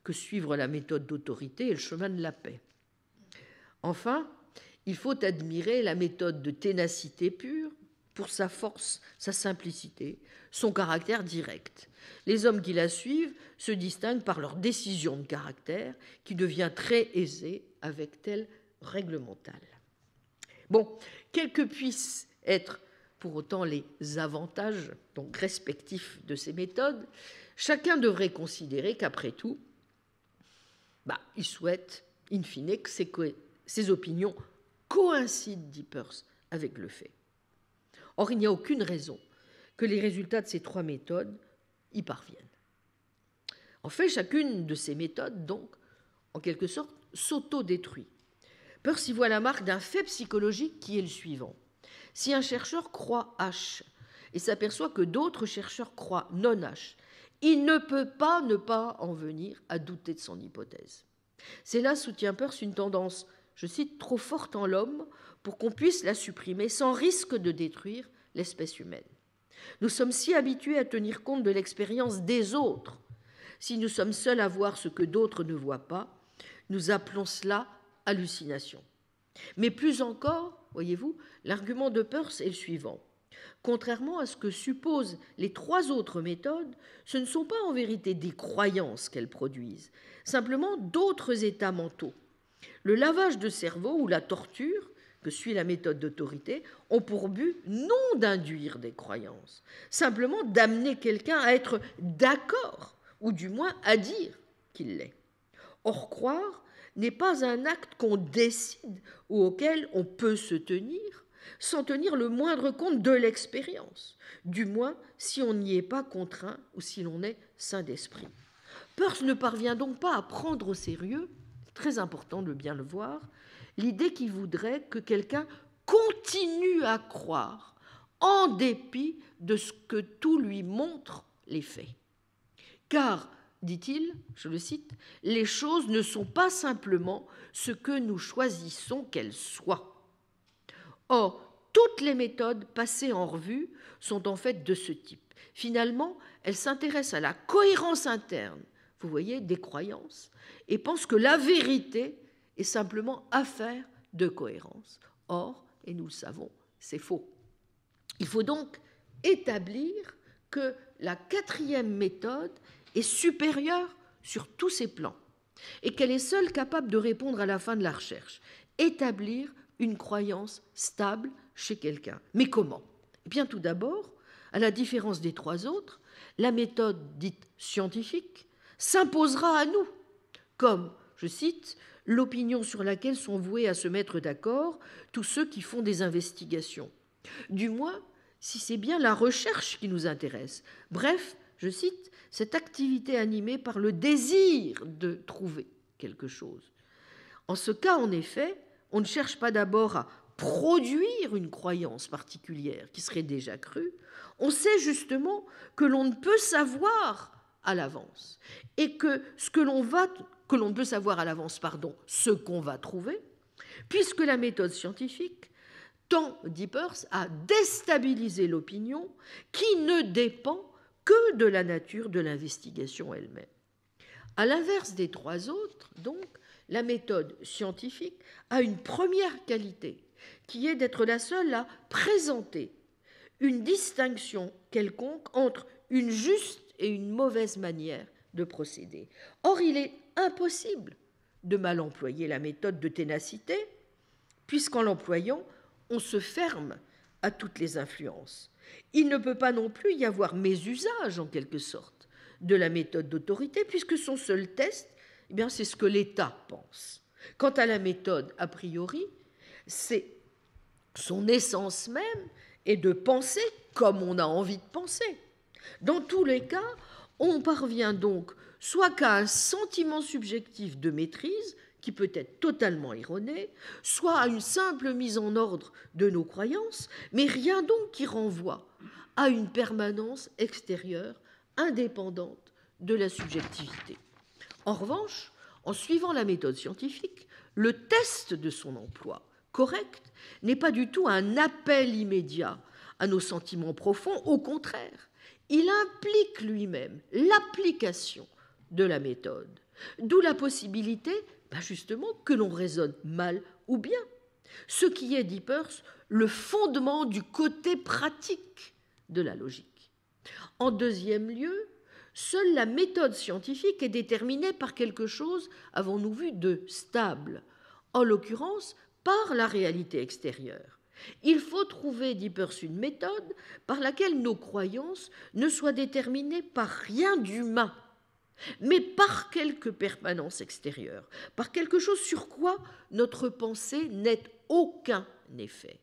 que suivre la méthode d'autorité est le chemin de la paix. Enfin, il faut admirer la méthode de ténacité pure pour sa force, sa simplicité, son caractère direct. Les hommes qui la suivent se distinguent par leur décision de caractère qui devient très aisée avec telle règle mentale. Bon, quels que puissent être pour autant les avantages donc respectifs de ces méthodes, chacun devrait considérer qu'après tout, il souhaite, in fine, que ses opinions coïncident, dit Peirce, avec le fait. Or, il n'y a aucune raison que les résultats de ces trois méthodes y parviennent. En fait, chacune de ces méthodes, donc, en quelque sorte, s'auto-détruit. Peirce y voit la marque d'un fait psychologique qui est le suivant. Si un chercheur croit H et s'aperçoit que d'autres chercheurs croient non-H, il ne peut pas ne pas en venir à douter de son hypothèse. C'est là, soutient Peirce, une tendance, je cite, trop forte en l'homme pour qu'on puisse la supprimer sans risque de détruire l'espèce humaine. Nous sommes si habitués à tenir compte de l'expérience des autres. Si nous sommes seuls à voir ce que d'autres ne voient pas, nous appelons cela hallucination. Mais plus encore, voyez-vous, l'argument de Peirce est le suivant. Contrairement à ce que supposent les trois autres méthodes, ce ne sont pas en vérité des croyances qu'elles produisent, simplement d'autres états mentaux. Le lavage de cerveau ou la torture, que suit la méthode d'autorité, ont pour but non d'induire des croyances, simplement d'amener quelqu'un à être d'accord, ou du moins à dire qu'il l'est. Or, croire n'est pas un acte qu'on décide ou auquel on peut se tenir, sans tenir le moindre compte de l'expérience, du moins si on n'y est pas contraint ou si l'on est sain d'esprit. Peirce ne parvient donc pas à prendre au sérieux, très important de bien le voir, l'idée qui voudrait que quelqu'un continue à croire en dépit de ce que tout lui montre les faits. Car, dit-il, je le cite, « les choses ne sont pas simplement ce que nous choisissons qu'elles soient. » Or, toutes les méthodes passées en revue sont en fait de ce type. Finalement, elles s'intéressent à la cohérence interne, vous voyez, des croyances, et pensent que la vérité est simplement affaire de cohérence. Or, et nous le savons, c'est faux. Il faut donc établir que la quatrième méthode est supérieure sur tous ces plans et qu'elle est seule capable de répondre à la fin de la recherche, établir une croyance stable chez quelqu'un. Mais comment ? Eh bien, tout d'abord, à la différence des trois autres, la méthode dite scientifique s'imposera à nous, comme, je cite, l'opinion sur laquelle sont voués à se mettre d'accord tous ceux qui font des investigations. Du moins, si c'est bien la recherche qui nous intéresse. Bref, je cite, cette activité animée par le désir de trouver quelque chose. En ce cas, en effet, on ne cherche pas d'abord à produire une croyance particulière qui serait déjà crue, on sait justement que l'on ne peut savoir à l'avance et que l'on ne peut savoir à l'avance, ce qu'on va trouver, puisque la méthode scientifique tend, dit Peirce, à déstabiliser l'opinion qui ne dépend que de la nature de l'investigation elle-même. À l'inverse des trois autres, donc, la méthode scientifique a une première qualité, qui est d'être la seule à présenter une distinction quelconque entre une juste et une mauvaise manière de procéder. Or, il est impossible de mal employer la méthode de ténacité, puisqu'en l'employant, on se ferme à toutes les influences. Il ne peut pas non plus y avoir mésusage, en quelque sorte, de la méthode d'autorité, puisque son seul test, eh bien, c'est ce que l'État pense. Quant à la méthode, a priori, c'est son essence même est de penser comme on a envie de penser. Dans tous les cas, on parvient donc soit qu'à un sentiment subjectif de maîtrise, qui peut être totalement erroné, soit à une simple mise en ordre de nos croyances, mais rien donc qui renvoie à une permanence extérieure indépendante de la subjectivité. En revanche, en suivant la méthode scientifique, le test de son emploi correct n'est pas du tout un appel immédiat à nos sentiments profonds, au contraire, il implique lui-même l'application de la méthode, d'où la possibilité, justement, que l'on raisonne mal ou bien, ce qui est, dit Peirce, le fondement du côté pratique de la logique. En deuxième lieu, seule la méthode scientifique est déterminée par quelque chose, avons-nous vu, de stable, en l'occurrence par la réalité extérieure. Il faut trouver, dit Peirce, une méthode par laquelle nos croyances ne soient déterminées par rien d'humain, mais par quelque permanence extérieure, par quelque chose sur quoi notre pensée n'ait aucun effet.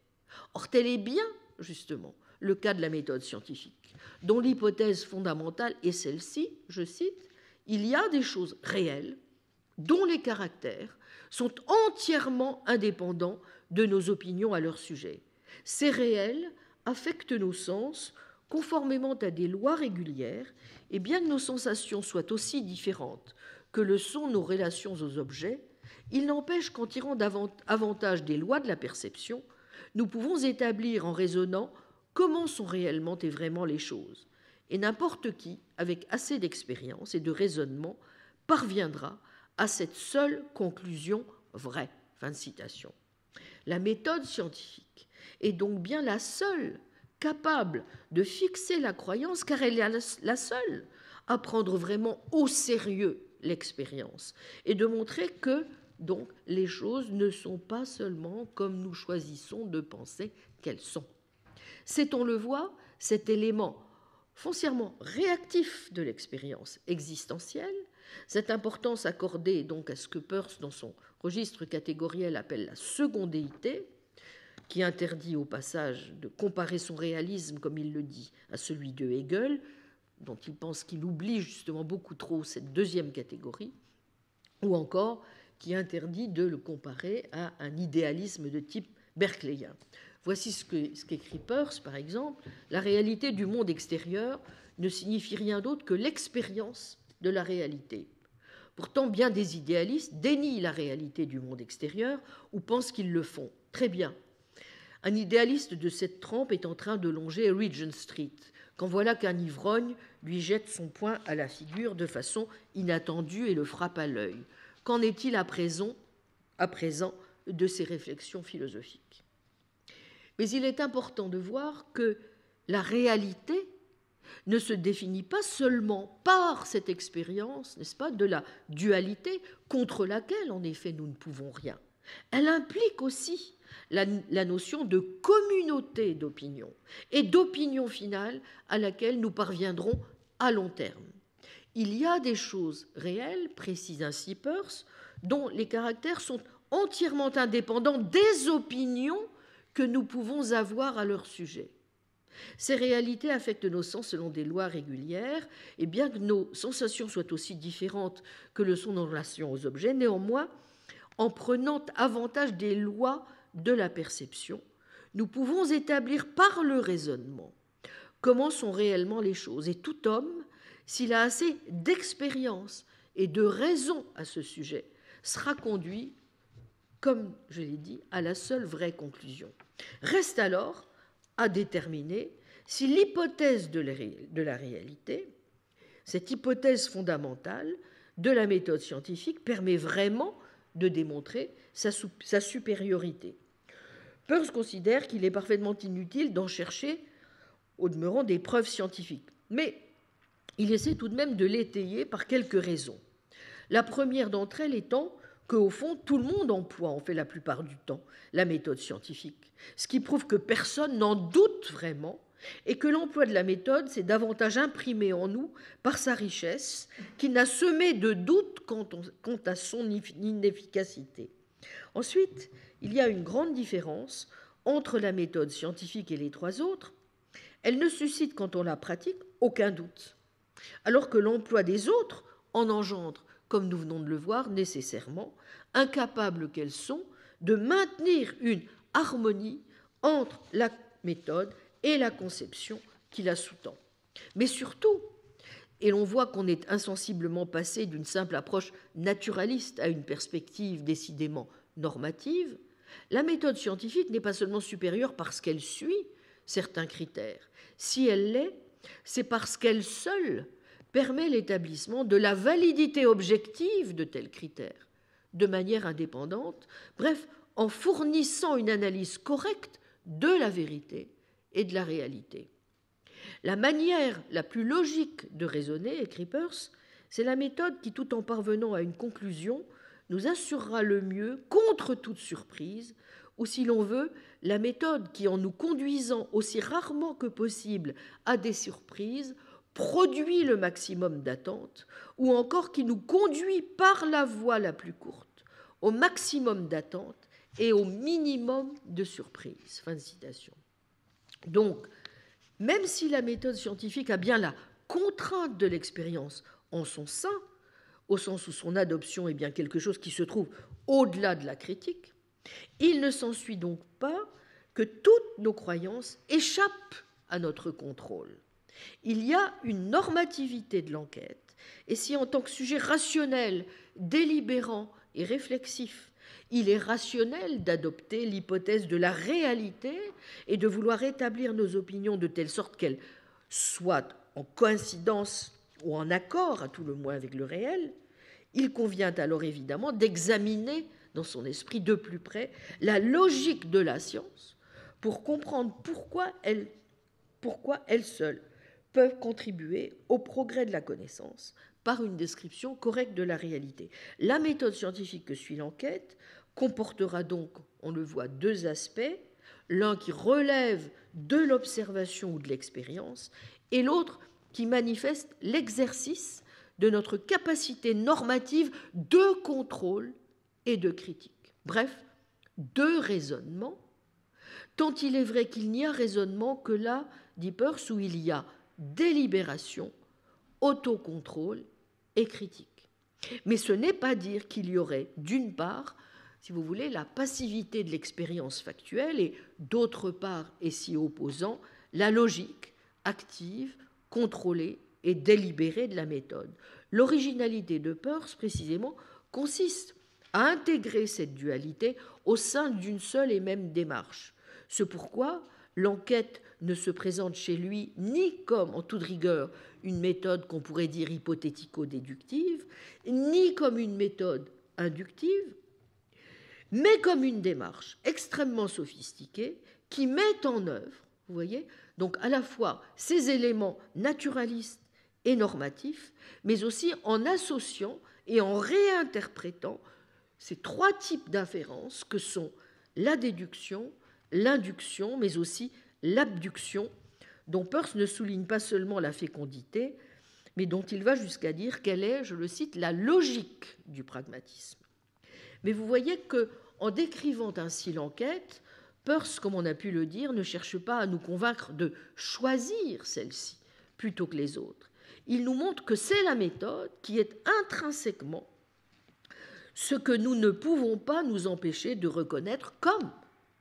Or, tel est bien, justement, le cas de la méthode scientifique, dont l'hypothèse fondamentale est celle-ci, je cite, « Il y a des choses réelles dont les caractères sont entièrement indépendants de nos opinions à leur sujet. Ces réels affectent nos sens conformément à des lois régulières, et bien que nos sensations soient aussi différentes que le sont nos relations aux objets, il n'empêche qu'en tirant avantage des lois de la perception, nous pouvons établir en raisonnant comment sont réellement et vraiment les choses. Et n'importe qui, avec assez d'expérience et de raisonnement, parviendra à cette seule conclusion vraie. » Fin de citation. La méthode scientifique est donc bien la seule capable de fixer la croyance, car elle est la seule à prendre vraiment au sérieux l'expérience et de montrer que, donc, les choses ne sont pas seulement comme nous choisissons de penser qu'elles sont. C'est, on le voit, cet élément foncièrement réactif de l'expérience existentielle, cette importance accordée donc à ce que Peirce, dans son registre catégoriel, appelle la secondéité, qui interdit au passage de comparer son réalisme, comme il le dit, à celui de Hegel, dont il pense qu'il oublie justement beaucoup trop cette deuxième catégorie, ou encore qui interdit de le comparer à un idéalisme de type berkeleyien. Voici ce qu'écrit Peirce, par exemple. La réalité du monde extérieur ne signifie rien d'autre que l'expérience de la réalité. Pourtant, bien des idéalistes dénient la réalité du monde extérieur ou pensent qu'ils le font. Très bien. Un idéaliste de cette trempe est en train de longer Regent Street, quand voilà qu'un ivrogne lui jette son poing à la figure de façon inattendue et le frappe à l'œil. Qu'en est-il à présent de ces réflexions philosophiques? Mais il est important de voir que la réalité ne se définit pas seulement par cette expérience, n'est-ce pas, de la dualité contre laquelle, en effet, nous ne pouvons rien. Elle implique aussi la notion de communauté d'opinion et d'opinion finale à laquelle nous parviendrons à long terme. Il y a des choses réelles, précise ainsi Peirce, dont les caractères sont entièrement indépendants des opinions que nous pouvons avoir à leur sujet. Ces réalités affectent nos sens selon des lois régulières, et bien que nos sensations soient aussi différentes que le sont nos relations aux objets, néanmoins, en prenant avantage des lois de la perception, nous pouvons établir par le raisonnement comment sont réellement les choses. Et tout homme, s'il a assez d'expérience et de raison à ce sujet, sera conduit, comme je l'ai dit, à la seule vraie conclusion. Reste alors à déterminer si l'hypothèse de la réalité, cette hypothèse fondamentale de la méthode scientifique, permet vraiment de démontrer sa supériorité. Peirce considère qu'il est parfaitement inutile d'en chercher, au demeurant, des preuves scientifiques. Mais il essaie tout de même de l'étayer par quelques raisons. La première d'entre elles étant qu'au fond, tout le monde emploie, en fait la plupart du temps, la méthode scientifique, ce qui prouve que personne n'en doute vraiment et que l'emploi de la méthode s'est davantage imprimé en nous par sa richesse qu'il n'a semé de doute quant à son inefficacité. Ensuite, il y a une grande différence entre la méthode scientifique et les trois autres. Elle ne suscite, quand on la pratique, aucun doute, alors que l'emploi des autres en engendre, comme nous venons de le voir, nécessairement, incapables qu'elles sont de maintenir une harmonie entre la méthode et la conception qui la sous-tend. Mais surtout, et l'on voit qu'on est insensiblement passé d'une simple approche naturaliste à une perspective décidément normative, la méthode scientifique n'est pas seulement supérieure parce qu'elle suit certains critères. Si elle l'est, c'est parce qu'elle seule permet l'établissement de la validité objective de tels critères, de manière indépendante, bref, en fournissant une analyse correcte de la vérité et de la réalité. La manière la plus logique de raisonner, écrit Peirce, c'est la méthode qui, tout en parvenant à une conclusion, nous assurera le mieux contre toute surprise, ou si l'on veut, la méthode qui, en nous conduisant aussi rarement que possible à des surprises, produit le maximum d'attente, ou encore qui nous conduit par la voie la plus courte au maximum d'attente et au minimum de surprise. Fin de citation. Donc, même si la méthode scientifique a bien la contrainte de l'expérience en son sein, au sens où son adoption est bien quelque chose qui se trouve au-delà de la critique, il ne s'ensuit donc pas que toutes nos croyances échappent à notre contrôle. Il y a une normativité de l'enquête, et si en tant que sujet rationnel, délibérant et réflexif, il est rationnel d'adopter l'hypothèse de la réalité et de vouloir établir nos opinions de telle sorte qu'elles soient en coïncidence ou en accord, à tout le moins, avec le réel, il convient alors évidemment d'examiner dans son esprit de plus près la logique de la science pour comprendre pourquoi elles seules peuvent contribuer au progrès de la connaissance par une description correcte de la réalité. La méthode scientifique que suit l'enquête comportera donc, on le voit, deux aspects, l'un qui relève de l'observation ou de l'expérience, et l'autre qui manifeste l'exercice de notre capacité normative de contrôle et de critique. Bref, deux raisonnements, tant il est vrai qu'il n'y a raisonnement que là, dit Peirce, où il y a délibération, autocontrôle et critique. Mais ce n'est pas dire qu'il y aurait, d'une part, si vous voulez, la passivité de l'expérience factuelle et, d'autre part, et si opposant, la logique active, contrôlée et délibérée de la méthode. L'originalité de Peirce, précisément, consiste à intégrer cette dualité au sein d'une seule et même démarche. C'est pourquoi l'enquête ne se présente chez lui ni comme, en toute rigueur, une méthode qu'on pourrait dire hypothético-déductive, ni comme une méthode inductive, mais comme une démarche extrêmement sophistiquée qui met en œuvre, vous voyez, donc à la fois ces éléments naturalistes et normatifs, mais aussi en associant et en réinterprétant ces trois types d'inférences que sont la déduction, l'induction, mais aussi l'abduction, dont Peirce ne souligne pas seulement la fécondité, mais dont il va jusqu'à dire qu'elle est, je le cite, la logique du pragmatisme. Mais vous voyez qu'en décrivant ainsi l'enquête, Peirce, comme on a pu le dire, ne cherche pas à nous convaincre de choisir celle-ci plutôt que les autres. Il nous montre que c'est la méthode qui est intrinsèquement ce que nous ne pouvons pas nous empêcher de reconnaître comme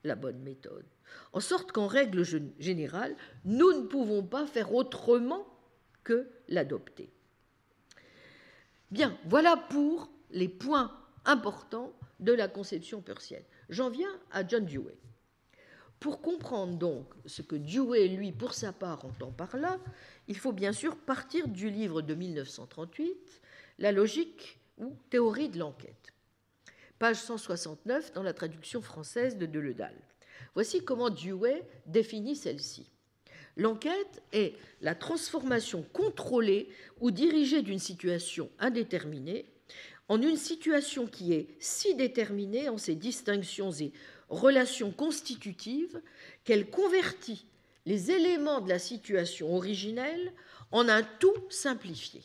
la bonne méthode. En sorte qu'en règle générale, nous ne pouvons pas faire autrement que l'adopter. Bien, voilà pour les points importants de la conception peirsienne. J'en viens à John Dewey. Pour comprendre donc ce que Dewey, lui, pour sa part, entend par là, il faut bien sûr partir du livre de 1938, La logique ou théorie de l'enquête, page 169 dans la traduction française de Deledal. Voici comment Dewey définit celle-ci. L'enquête est la transformation contrôlée ou dirigée d'une situation indéterminée en une situation qui est si déterminée en ses distinctions et relations constitutives qu'elle convertit les éléments de la situation originelle en un tout simplifié.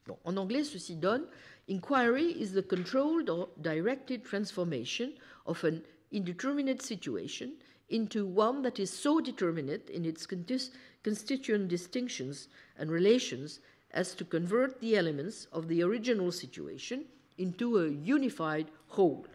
Bon, en anglais, ceci donne « Inquiry is the controlled or directed transformation of an indeterminate situation into one that is so determinate in its constituent distinctions and relations as to convert the elements of the original situation into a unified whole. »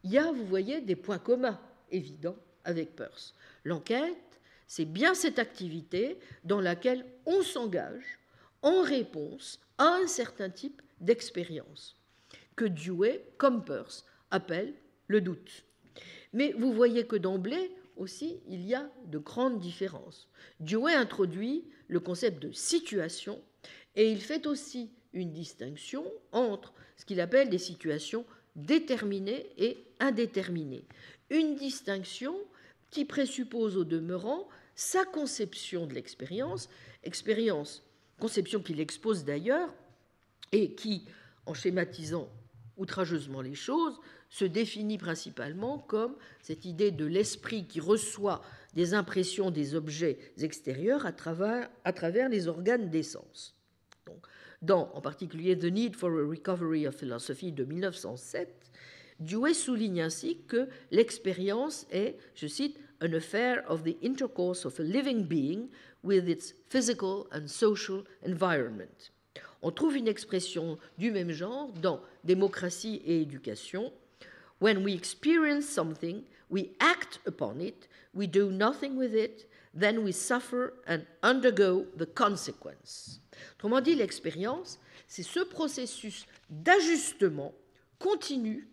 Il y a, vous voyez, des points communs évidents avec Peirce. L'enquête, c'est bien cette activité dans laquelle on s'engage en réponse à un certain type d'expérience, que Dewey, comme Peirce, appelle le doute. Mais vous voyez que d'emblée aussi, il y a de grandes différences. Dewey introduit le concept de situation et il fait aussi une distinction entre ce qu'il appelle des situations déterminées et indéterminées. Une distinction qui présuppose au demeurant sa conception de l'expérience, conception qu'il expose d'ailleurs et qui, en schématisant outrageusement les choses, se définit principalement comme cette idée de l'esprit qui reçoit des impressions des objets extérieurs à travers les organes des sens. Donc, dans, en particulier, The Need for a Recovery of Philosophy de 1907, Dewey souligne ainsi que l'expérience est, je cite, « an affair of the intercourse of a living being with its physical and social environment ». On trouve une expression du même genre dans Démocratie et éducation. « When we experience something, we act upon it, we do nothing with it, then we suffer and undergo the consequence ». Autrement dit, l'expérience, c'est ce processus d'ajustement continu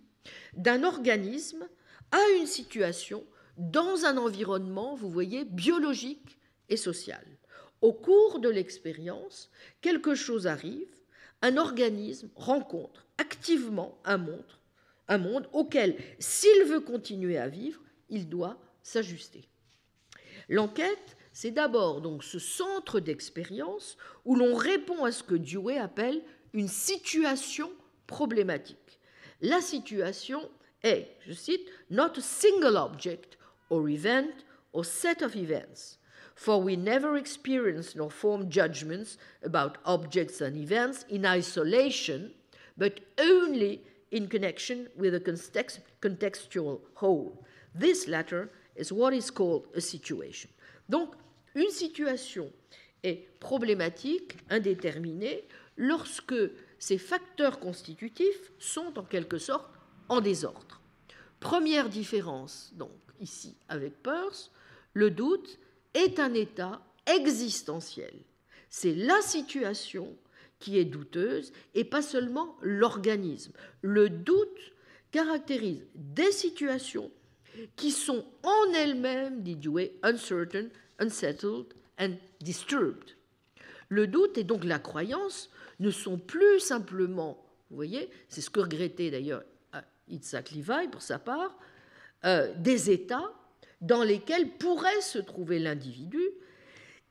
d'un organisme à une situation dans un environnement, vous voyez, biologique et social. Au cours de l'expérience, quelque chose arrive, un organisme rencontre activement un monde auquel, s'il veut continuer à vivre, il doit s'ajuster. L'enquête, c'est d'abord donc ce centre d'expérience où l'on répond à ce que Dewey appelle une situation problématique. La situation est, je cite, « not a single object or event or set of events, for we never experience nor form judgments about objects and events in isolation, but only in connection with a contextual whole. This latter is what is called a situation. » Donc, une situation est problématique, indéterminée, lorsque ces facteurs constitutifs sont en quelque sorte en désordre. Première différence, donc, ici avec Peirce, le doute est un état existentiel. C'est la situation qui est douteuse et pas seulement l'organisme. Le doute caractérise des situations qui sont en elles-mêmes, dit Dewey, uncertain, unsettled and disturbed. Le doute et donc la croyance ne sont plus simplement, vous voyez, c'est ce que regrettait d'ailleurs Itzhak Levi pour sa part, des états dans lesquels pourrait se trouver l'individu.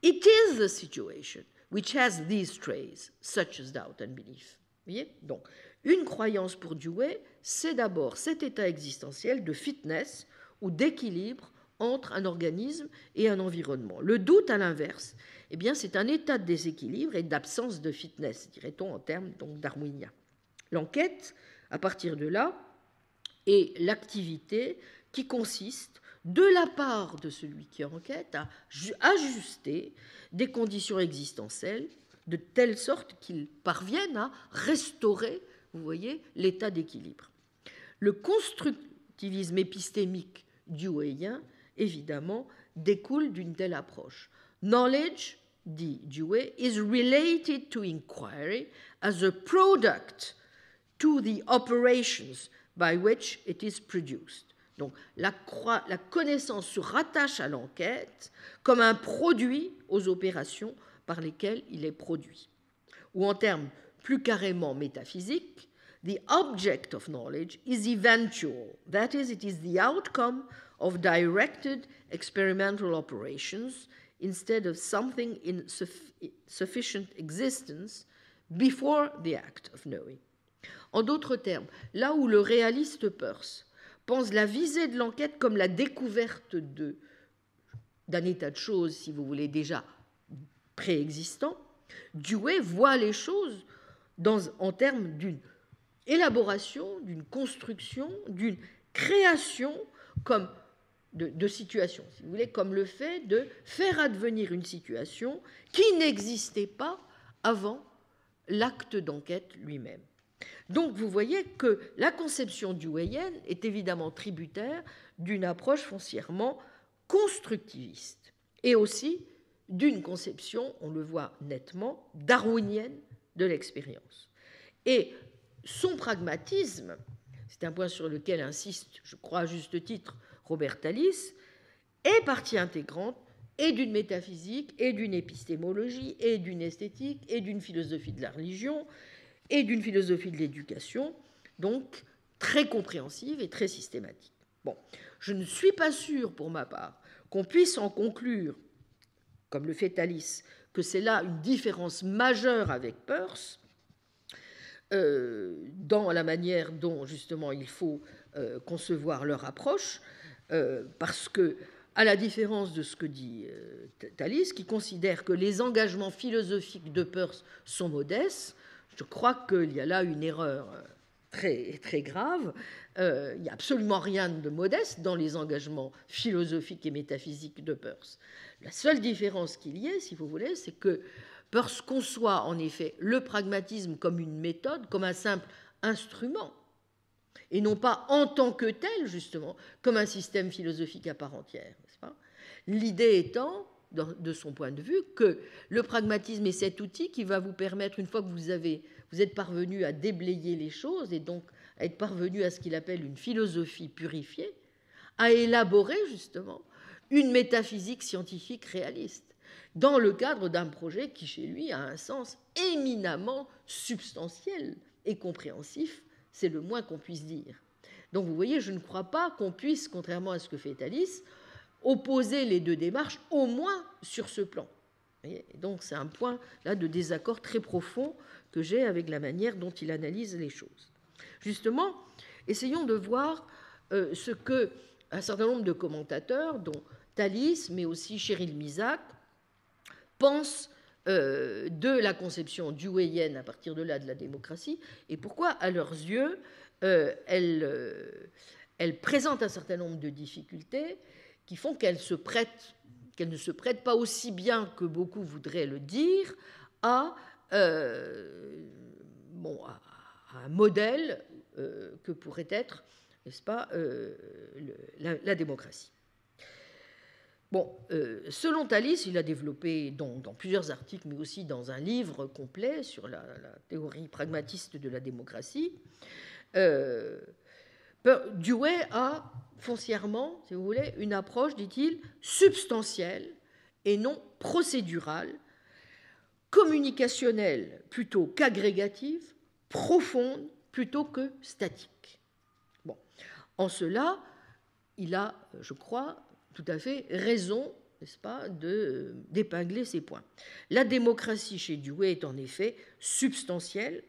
It is the situation which has these traits, such as doubt and belief. Vous voyez ? Donc, une croyance pour Dewey, c'est d'abord cet état existentiel de fitness ou d'équilibre entre un organisme et un environnement. Le doute, à l'inverse, eh bien, c'est un état de déséquilibre et d'absence de fitness, dirait-on en termes donc darwiniens. L'enquête, à partir de là, est l'activité qui consiste, de la part de celui qui enquête, à ajuster des conditions existentielles de telle sorte qu'il parvienne à restaurer, vous voyez, l'état d'équilibre. Le constructivisme constructivisme épistémique deweyien, évidemment, découle d'une telle approche. Knowledge, dit Dewey, is related to inquiry as a product to the operations by which it is produced. Donc, la connaissance se rattache à l'enquête comme un produit aux opérations par lesquelles il est produit. Ou en termes plus carrément métaphysiques, the object of knowledge is eventual. That is, it is the outcome of directed experimental operations instead of something in sufficient existence before the act of knowing. En d'autres termes, là où le réaliste Peirce pense la visée de l'enquête comme la découverte d'un état de choses, si vous voulez, déjà préexistant, Dewey voit les choses en termes d'une élaboration, d'une construction, d'une création comme de situation, si vous voulez, comme le fait de faire advenir une situation qui n'existait pas avant l'acte d'enquête lui-même. Donc vous voyez que la conception deweyenne est évidemment tributaire d'une approche foncièrement constructiviste et aussi d'une conception, on le voit nettement, darwinienne de l'expérience. Et son pragmatisme, c'est un point sur lequel insiste, je crois à juste titre, Robert Tallis, est partie intégrante et d'une métaphysique, et d'une épistémologie, et d'une esthétique, et d'une philosophie de la religion, et d'une philosophie de l'éducation, donc très compréhensive et très systématique. Bon, je ne suis pas sûr, pour ma part, qu'on puisse en conclure, comme le fait Tallis, que c'est là une différence majeure avec Peirce, dans la manière dont, justement, il faut concevoir leur approche, parce que, à la différence de ce que dit Tallis, qui considère que les engagements philosophiques de Peirce sont modestes, je crois qu'il y a là une erreur très, très grave. Il n'y a absolument rien de modeste dans les engagements philosophiques et métaphysiques de Peirce. La seule différence qu'il y ait, si vous voulez, c'est que Peirce conçoit en effet le pragmatisme comme une méthode, comme un simple instrument, et non pas en tant que tel, justement, comme un système philosophique à part entière, n'est-ce pas ? L'idée étant, de son point de vue, que le pragmatisme est cet outil qui va vous permettre, une fois que vous êtes parvenu à déblayer les choses, et donc à être parvenu à ce qu'il appelle une philosophie purifiée, à élaborer, justement, une métaphysique scientifique réaliste, dans le cadre d'un projet qui, chez lui, a un sens éminemment substantiel et compréhensif, c'est le moins qu'on puisse dire. Donc, vous voyez, je ne crois pas qu'on puisse, contrairement à ce que fait Tallis, opposer les deux démarches, au moins sur ce plan. Et donc, c'est un point là de désaccord très profond que j'ai avec la manière dont il analyse les choses. Justement, essayons de voir ce que un certain nombre de commentateurs, dont Tallis, mais aussi Cheryl Misak, pensent de la conception deweyenne à partir de là de la démocratie, et pourquoi, à leurs yeux, elle présente un certain nombre de difficultés qui font qu'elle ne se prête pas aussi bien que beaucoup voudraient le dire à un modèle que pourrait être, n'est-ce pas, la démocratie. Bon, selon Tallis, il a développé dans plusieurs articles, mais aussi dans un livre complet sur la théorie pragmatiste de la démocratie, Dewey a foncièrement, si vous voulez, une approche, dit-il, substantielle et non procédurale, communicationnelle plutôt qu'agrégative, profonde plutôt que statique. Bon, en cela, il a, je crois, tout à fait raison, n'est-ce pas, d'épingler ces points. La démocratie chez Dewey est en effet substantielle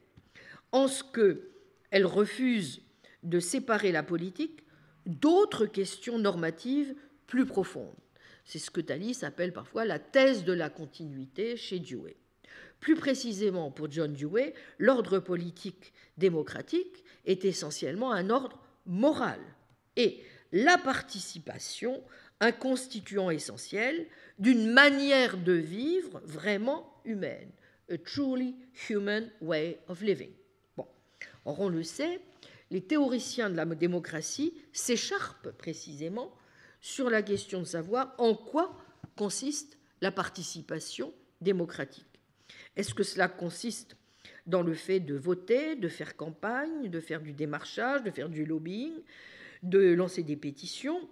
en ce qu'elle refuse de séparer la politique d'autres questions normatives plus profondes. C'est ce que Tallis appelle parfois la thèse de la continuité chez Dewey. Plus précisément, pour John Dewey, l'ordre politique démocratique est essentiellement un ordre moral et la participation un constituant essentiel d'une manière de vivre vraiment humaine, a truly human way of living. Bon, or on le sait, les théoriciens de la démocratie s'écharpent précisément sur la question de savoir en quoi consiste la participation démocratique. Est-ce que cela consiste dans le fait de voter, de faire campagne, de faire du démarchage, de faire du lobbying, de lancer des pétitions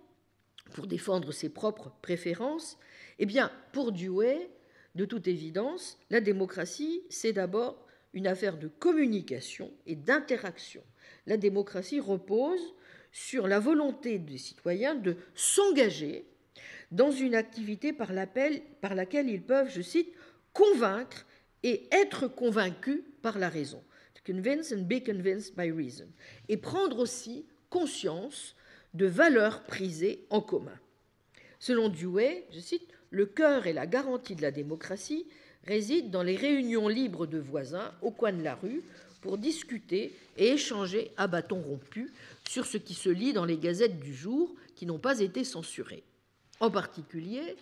pour défendre ses propres préférences? Eh bien, pour Dewey, de toute évidence, la démocratie, c'est d'abord une affaire de communication et d'interaction. La démocratie repose sur la volonté des citoyens de s'engager dans une activité par laquelle ils peuvent, je cite, convaincre et être convaincus par la raison. To convince and be convinced by reason. Et prendre aussi conscience de valeurs prisées en commun. Selon Dewey, je cite, le cœur et la garantie de la démocratie résident dans les réunions libres de voisins au coin de la rue pour discuter et échanger à bâton rompu sur ce qui se lit dans les gazettes du jour qui n'ont pas été censurées. En particulier,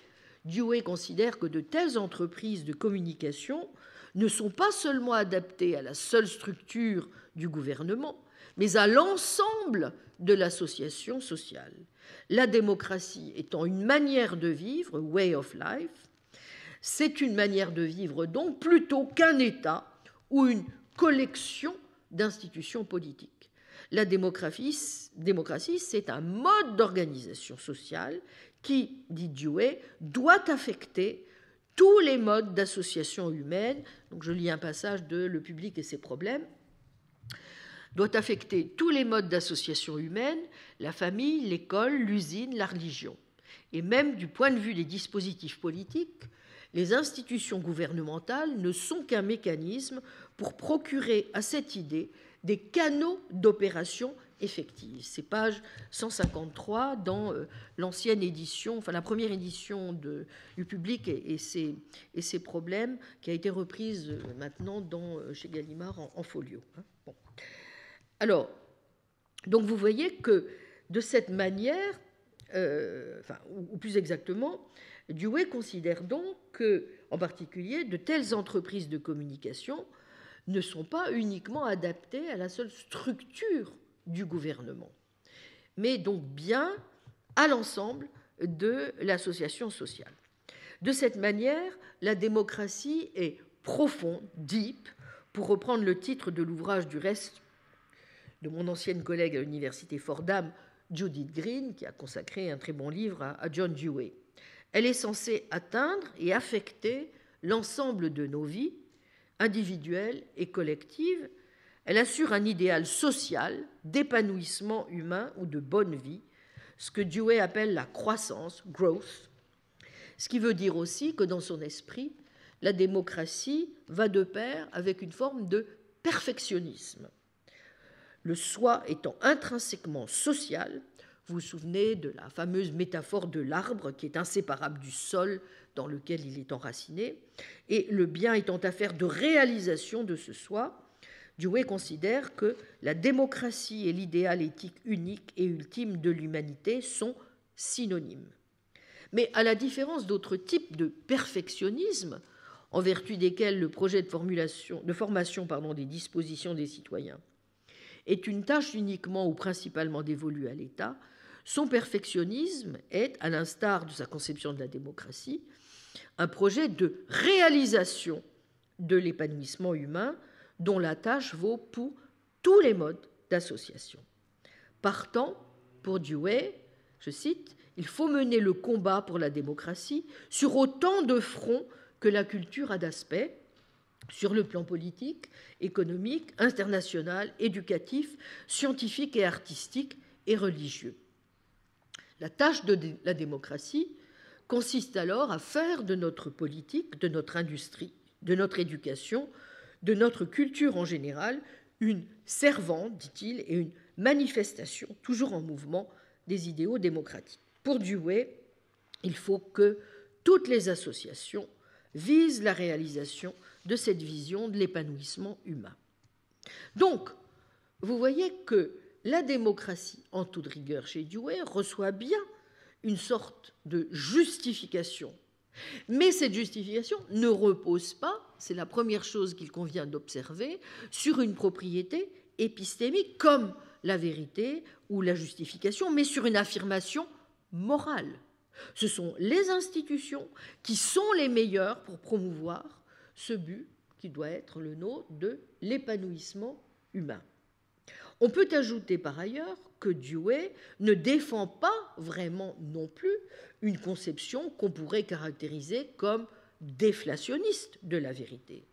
Dewey considère que de telles entreprises de communication ne sont pas seulement adaptées à la seule structure du gouvernement, mais à l'ensemble de l'association sociale. La démocratie étant une manière de vivre, way of life, c'est une manière de vivre donc plutôt qu'un État ou une collection d'institutions politiques. La démocratie, c'est un mode d'organisation sociale qui, dit Dewey, doit affecter tous les modes d'association humaine. Donc je lis un passage de Le public et ses problèmes. Doit affecter tous les modes d'association humaine, la famille, l'école, l'usine, la religion. Et même du point de vue des dispositifs politiques, les institutions gouvernementales ne sont qu'un mécanisme pour procurer à cette idée des canaux d'opération effective. C'est page 153 dans l'ancienne édition, enfin la première édition du public et ses problèmes, qui a été reprise maintenant chez Gallimard en folio. Bon. Alors, donc vous voyez que de cette manière, ou plus exactement, Dewey considère donc que, en particulier, de telles entreprises de communication ne sont pas uniquement adaptées à la seule structure du gouvernement, mais donc bien à l'ensemble de l'association sociale. De cette manière, la démocratie est profonde, deep, pour reprendre le titre de l'ouvrage du reste de mon ancienne collègue à l'université Fordham, Judith Green, qui a consacré un très bon livre à John Dewey. Elle est censée atteindre et affecter l'ensemble de nos vies, individuelles et collectives. Elle assure un idéal social d'épanouissement humain ou de bonne vie, ce que Dewey appelle la croissance, growth, ce qui veut dire aussi que dans son esprit, la démocratie va de pair avec une forme de perfectionnisme. Le soi étant intrinsèquement social, vous vous souvenez de la fameuse métaphore de l'arbre qui est inséparable du sol dans lequel il est enraciné, et le bien étant affaire de réalisation de ce soi, Dewey considère que la démocratie et l'idéal éthique unique et ultime de l'humanité sont synonymes. Mais à la différence d'autres types de perfectionnisme, en vertu desquels le projet de formation des dispositions des citoyens est une tâche uniquement ou principalement dévolue à l'État, son perfectionnisme est, à l'instar de sa conception de la démocratie, un projet de réalisation de l'épanouissement humain dont la tâche vaut pour tous les modes d'association. Partant, pour Dewey, je cite, « Il faut mener le combat pour la démocratie sur autant de fronts que la culture a d'aspects, sur le plan politique, économique, international, éducatif, scientifique et artistique et religieux. » La tâche de la démocratie consiste alors à faire de notre politique, de notre industrie, de notre éducation, de notre culture en général, une servante, dit-il, et une manifestation, toujours en mouvement, des idéaux démocratiques. Pour Dewey, il faut que toutes les associations visent la réalisation de cette vision de l'épanouissement humain. Donc, vous voyez que la démocratie, en toute rigueur chez Dewey, reçoit bien une sorte de justification. Mais cette justification ne repose pas, c'est la première chose qu'il convient d'observer, sur une propriété épistémique comme la vérité ou la justification, mais sur une affirmation morale. Ce sont les institutions qui sont les meilleures pour promouvoir ce but qui doit être le nôtre de l'épanouissement humain. On peut ajouter par ailleurs que Dewey ne défend pas vraiment non plus une conception qu'on pourrait caractériser comme déflationniste de la vérité.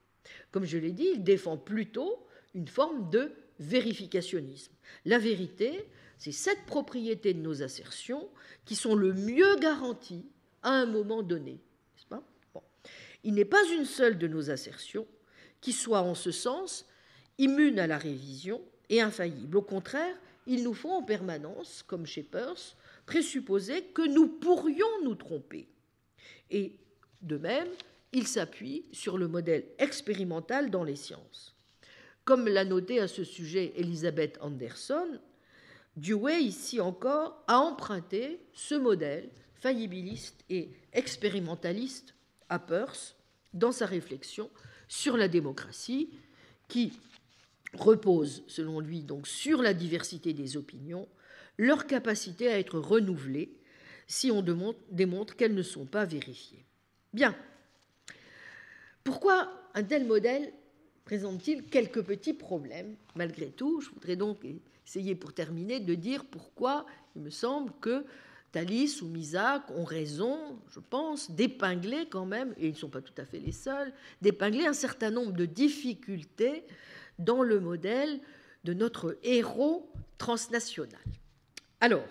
Comme je l'ai dit, il défend plutôt une forme de vérificationnisme. La vérité, c'est cette propriété de nos assertions qui sont le mieux garanties à un moment donné. N'est-ce pas ? Bon. Il n'est pas une seule de nos assertions qui soit en ce sens immune à la révision et infaillible. Au contraire, il nous faut en permanence, comme chez Peirce, présupposer que nous pourrions nous tromper. Et de même, il s'appuie sur le modèle expérimental dans les sciences. Comme l'a noté à ce sujet Elizabeth Anderson, Dewey, ici encore, a emprunté ce modèle faillibiliste et expérimentaliste à Peirce dans sa réflexion sur la démocratie, qui repose, selon lui, donc sur la diversité des opinions, leur capacité à être renouvelées si on démontre qu'elles ne sont pas vérifiées. Bien. Pourquoi un tel modèle présente-t-il quelques petits problèmes, malgré tout? Je voudrais donc essayer, pour terminer, de dire pourquoi il me semble que Thalys ou Misak ont raison, je pense, d'épingler quand même, et ils ne sont pas tout à fait les seuls, d'épingler un certain nombre de difficultés dans le modèle de notre héros transnational. Alors,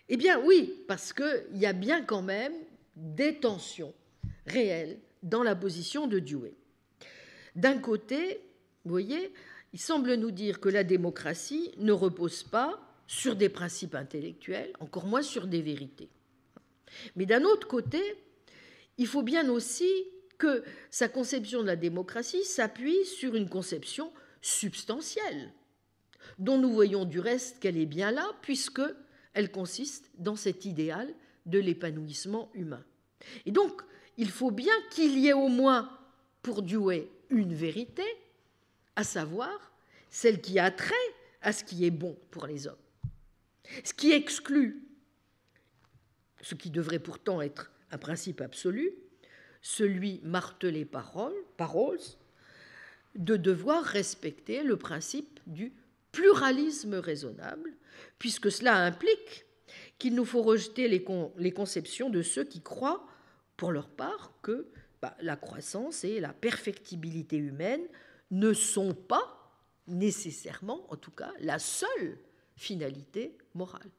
eh bien oui, parce qu'il y a bien quand même des tensions réelles dans la position de Dewey. D'un côté, vous voyez, il semble nous dire que la démocratie ne repose pas sur des principes intellectuels, encore moins sur des vérités. Mais d'un autre côté, il faut bien aussi que sa conception de la démocratie s'appuie sur une conception substantielle, dont nous voyons du reste qu'elle est bien là, puisqu'elle consiste dans cet idéal de l'épanouissement humain. Et donc, il faut bien qu'il y ait au moins, pour Dewey, une vérité, à savoir celle qui a trait à ce qui est bon pour les hommes. Ce qui exclut, ce qui devrait pourtant être un principe absolu, celui martelé par Rawls, de devoir respecter le principe du pluralisme raisonnable, puisque cela implique qu'il nous faut rejeter les conceptions de ceux qui croient, pour leur part, que la croissance et la perfectibilité humaine ne sont pas nécessairement, en tout cas, la seule finalité morale.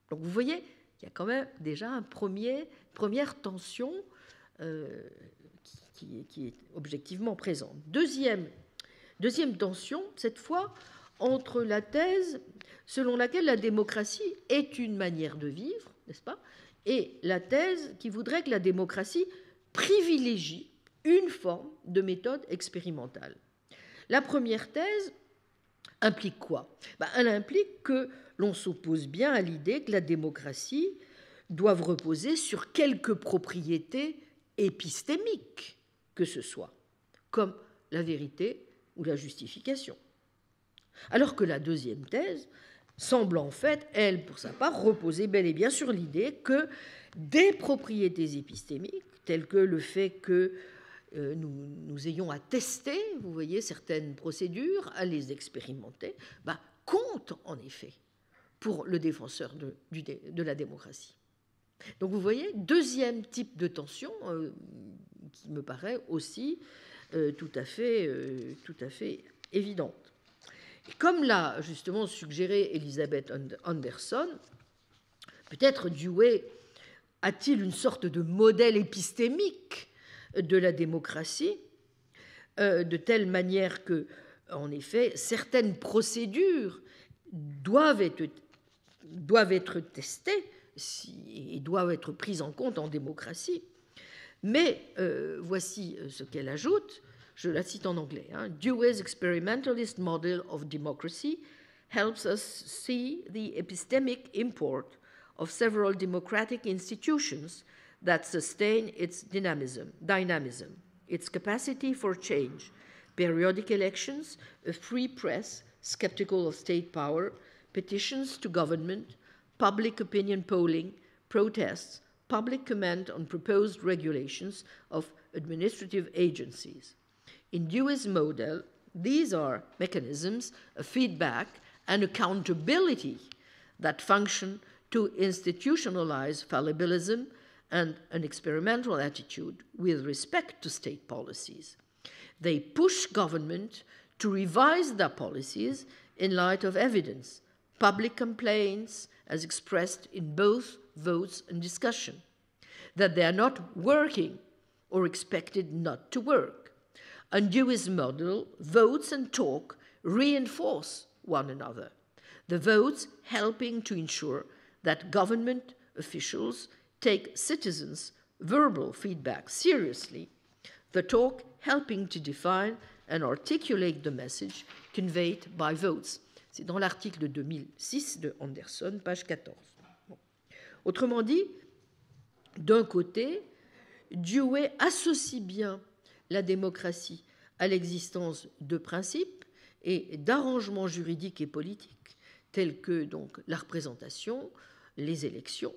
Donc vous voyez, il y a quand même déjà une première tension qui est objectivement présente. Deuxième tension, cette fois, entre la thèse selon laquelle la démocratie est une manière de vivre, n'est-ce pas, et la thèse qui voudrait que la démocratie privilégie une forme de méthode expérimentale. La première thèse implique quoi? Elle implique que l'on s'oppose bien à l'idée que la démocratie doive reposer sur quelques propriétés épistémiques que ce soit, comme la vérité ou la justification. Alors que la deuxième thèse semble en fait, elle, pour sa part, reposer bel et bien sur l'idée que des propriétés épistémiques, telles que le fait que nous ayons à tester, vous voyez, certaines procédures, à les expérimenter, comptent en effet pour le défenseur de la démocratie. Donc vous voyez, deuxième type de tension qui me paraît aussi tout à fait évidente. Et comme l'a justement suggéré Elizabeth Anderson, peut-être Dewey a-t-il une sorte de modèle épistémique de la démocratie, de telle manière que, en effet, certaines procédures doivent être testées et doivent être prises en compte en démocratie. Mais voici ce qu'elle ajoute, je la cite en anglais. Dewey's experimentalist model of democracy helps us see the epistemic import of several democratic institutions that sustain its dynamism, its capacity for change, periodic elections, a free press, skeptical of state power, petitions to government, public opinion polling, protests, public comment on proposed regulations of administrative agencies. In Dewey's model, these are mechanisms of feedback and accountability that function to institutionalize fallibilism and an experimental attitude with respect to state policies. They push government to revise their policies in light of evidence, public complaints as expressed in both votes and discussion, that they are not working or expected not to work. Under Dewey's model, votes and talk reinforce one another, the votes helping to ensure that government officials take citizens' verbal feedback seriously, the talk helping to define and articulate the message conveyed by votes. C'est dans l'article de 2006 de Anderson, page 14. Bon. Autrement dit, d'un côté, Dewey associe bien la démocratie à l'existence de principes et d'arrangements juridiques et politiques, tels que donc la représentation, les élections.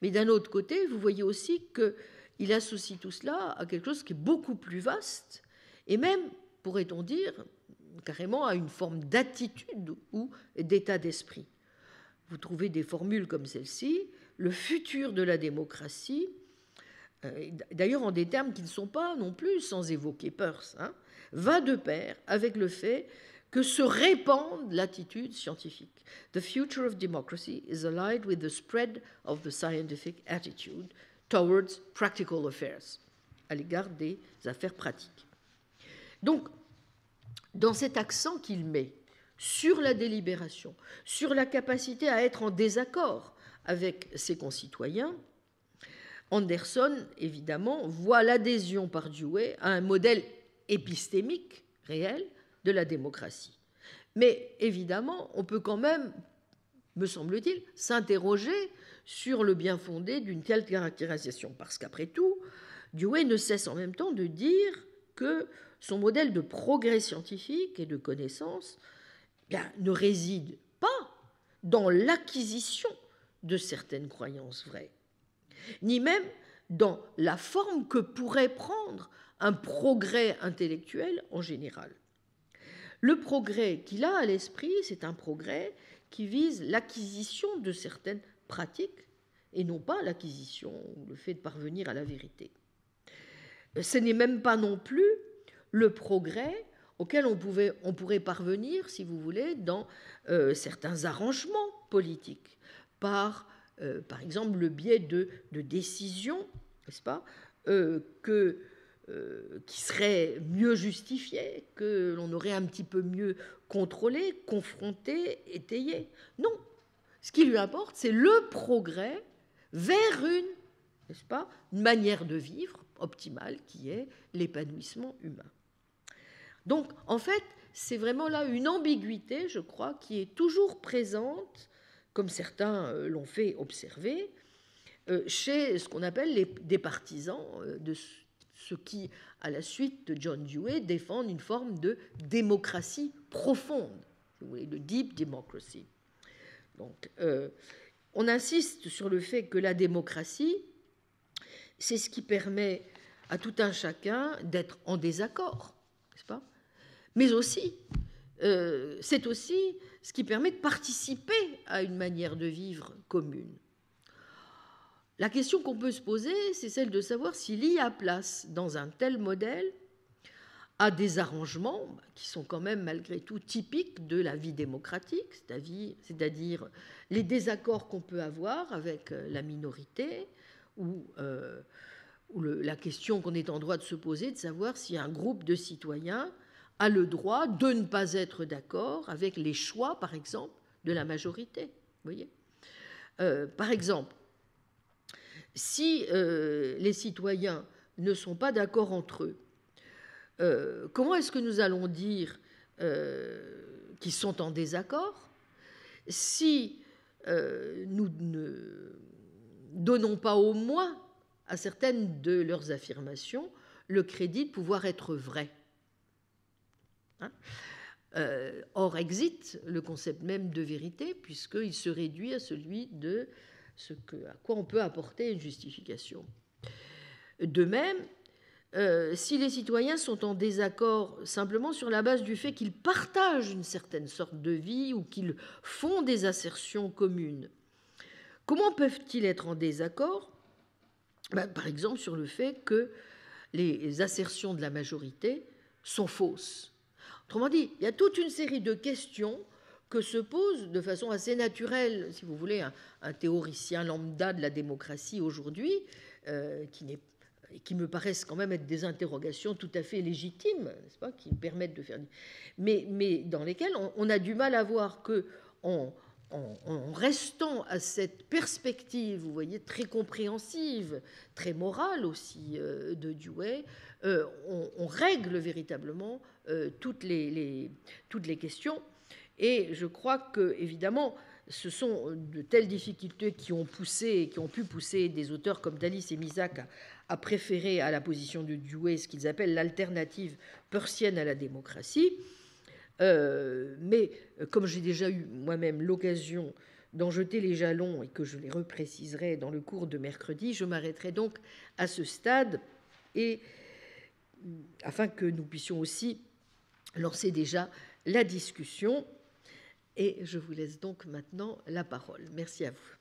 Mais d'un autre côté, vous voyez aussi qu'il associe tout cela à quelque chose qui est beaucoup plus vaste et même, pourrait-on dire, carrément à une forme d'attitude ou d'état d'esprit. Vous trouvez des formules comme celle-ci, le futur de la démocratie, d'ailleurs en des termes qui ne sont pas non plus sans évoquer Peirce, va de pair avec le fait que se répande l'attitude scientifique. The future of democracy is allied with the spread of the scientific attitude towards practical affairs, à l'égard des affaires pratiques. Donc, dans cet accent qu'il met sur la délibération, sur la capacité à être en désaccord avec ses concitoyens, Anderson, évidemment, voit l'adhésion par Dewey à un modèle épistémique réel de la démocratie. Mais évidemment, on peut quand même, me semble-t-il, s'interroger sur le bien-fondé d'une telle caractérisation, parce qu'après tout, Dewey ne cesse en même temps de dire que son modèle de progrès scientifique et de connaissance ne réside pas dans l'acquisition de certaines croyances vraies, ni même dans la forme que pourrait prendre un progrès intellectuel en général. Le progrès qu'il a à l'esprit, c'est un progrès qui vise l'acquisition de certaines pratiques et non pas l'acquisition ou le fait de parvenir à la vérité. Ce n'est même pas non plus le progrès auquel on pourrait parvenir, si vous voulez, dans certains arrangements politiques, par exemple le biais de décisions, n'est-ce pas, qui seraient mieux justifiées, que l'on aurait un petit peu mieux contrôlé, confronté, étayé. Non, ce qui lui importe, c'est le progrès vers n'est-ce pas, une manière de vivre optimale qui est l'épanouissement humain. Donc, en fait, c'est vraiment là une ambiguïté, je crois, qui est toujours présente, comme certains l'ont fait observer, chez ce qu'on appelle des partisans de ceux qui, à la suite de John Dewey, défendent une forme de démocratie profonde, si vous voulez, de deep democracy. Donc, on insiste sur le fait que la démocratie, c'est ce qui permet à tout un chacun d'être en désaccord, n'est-ce pas ? Mais aussi, c'est aussi ce qui permet de participer à une manière de vivre commune. La question qu'on peut se poser, c'est celle de savoir s'il y a place dans un tel modèle à des arrangements qui sont quand même malgré tout typiques de la vie démocratique, c'est-à-dire les désaccords qu'on peut avoir avec la minorité ou la question qu'on est en droit de se poser de savoir si un groupe de citoyens a le droit de ne pas être d'accord avec les choix, par exemple, de la majorité. Vous voyez ? Par exemple, si les citoyens ne sont pas d'accord entre eux, comment est-ce que nous allons dire qu'ils sont en désaccord si nous ne donnons pas au moins à certaines de leurs affirmations le crédit de pouvoir être vraies ? Or exit le concept même de vérité, puisqu'il se réduit à celui de à quoi on peut apporter une justification. De même, si les citoyens sont en désaccord simplement sur la base du fait qu'ils partagent une certaine sorte de vie ou qu'ils font des assertions communes, comment peuvent-ils être en désaccord? Par exemple, sur le fait que les assertions de la majorité sont fausses. Autrement dit, il y a toute une série de questions que se pose de façon assez naturelle, si vous voulez, un théoricien lambda de la démocratie aujourd'hui, qui me paraissent quand même être des interrogations tout à fait légitimes, n'est-ce pas, qui permettent de faire... Mais dans lesquelles on a du mal à voir que en restant à cette perspective, vous voyez, très compréhensive, très morale aussi de Dewey, on règle véritablement toutes les questions. Et je crois que, évidemment, ce sont de telles difficultés qui ont pu pousser des auteurs comme Dallis et Misak à préférer à la position de Dewey ce qu'ils appellent l'alternative peircienne à la démocratie. Mais comme j'ai déjà eu moi-même l'occasion d'en jeter les jalons et que je les repréciserai dans le cours de mercredi, je m'arrêterai donc à ce stade, et afin que nous puissions aussi lancer déjà la discussion. Et je vous laisse donc maintenant la parole. Merci à vous.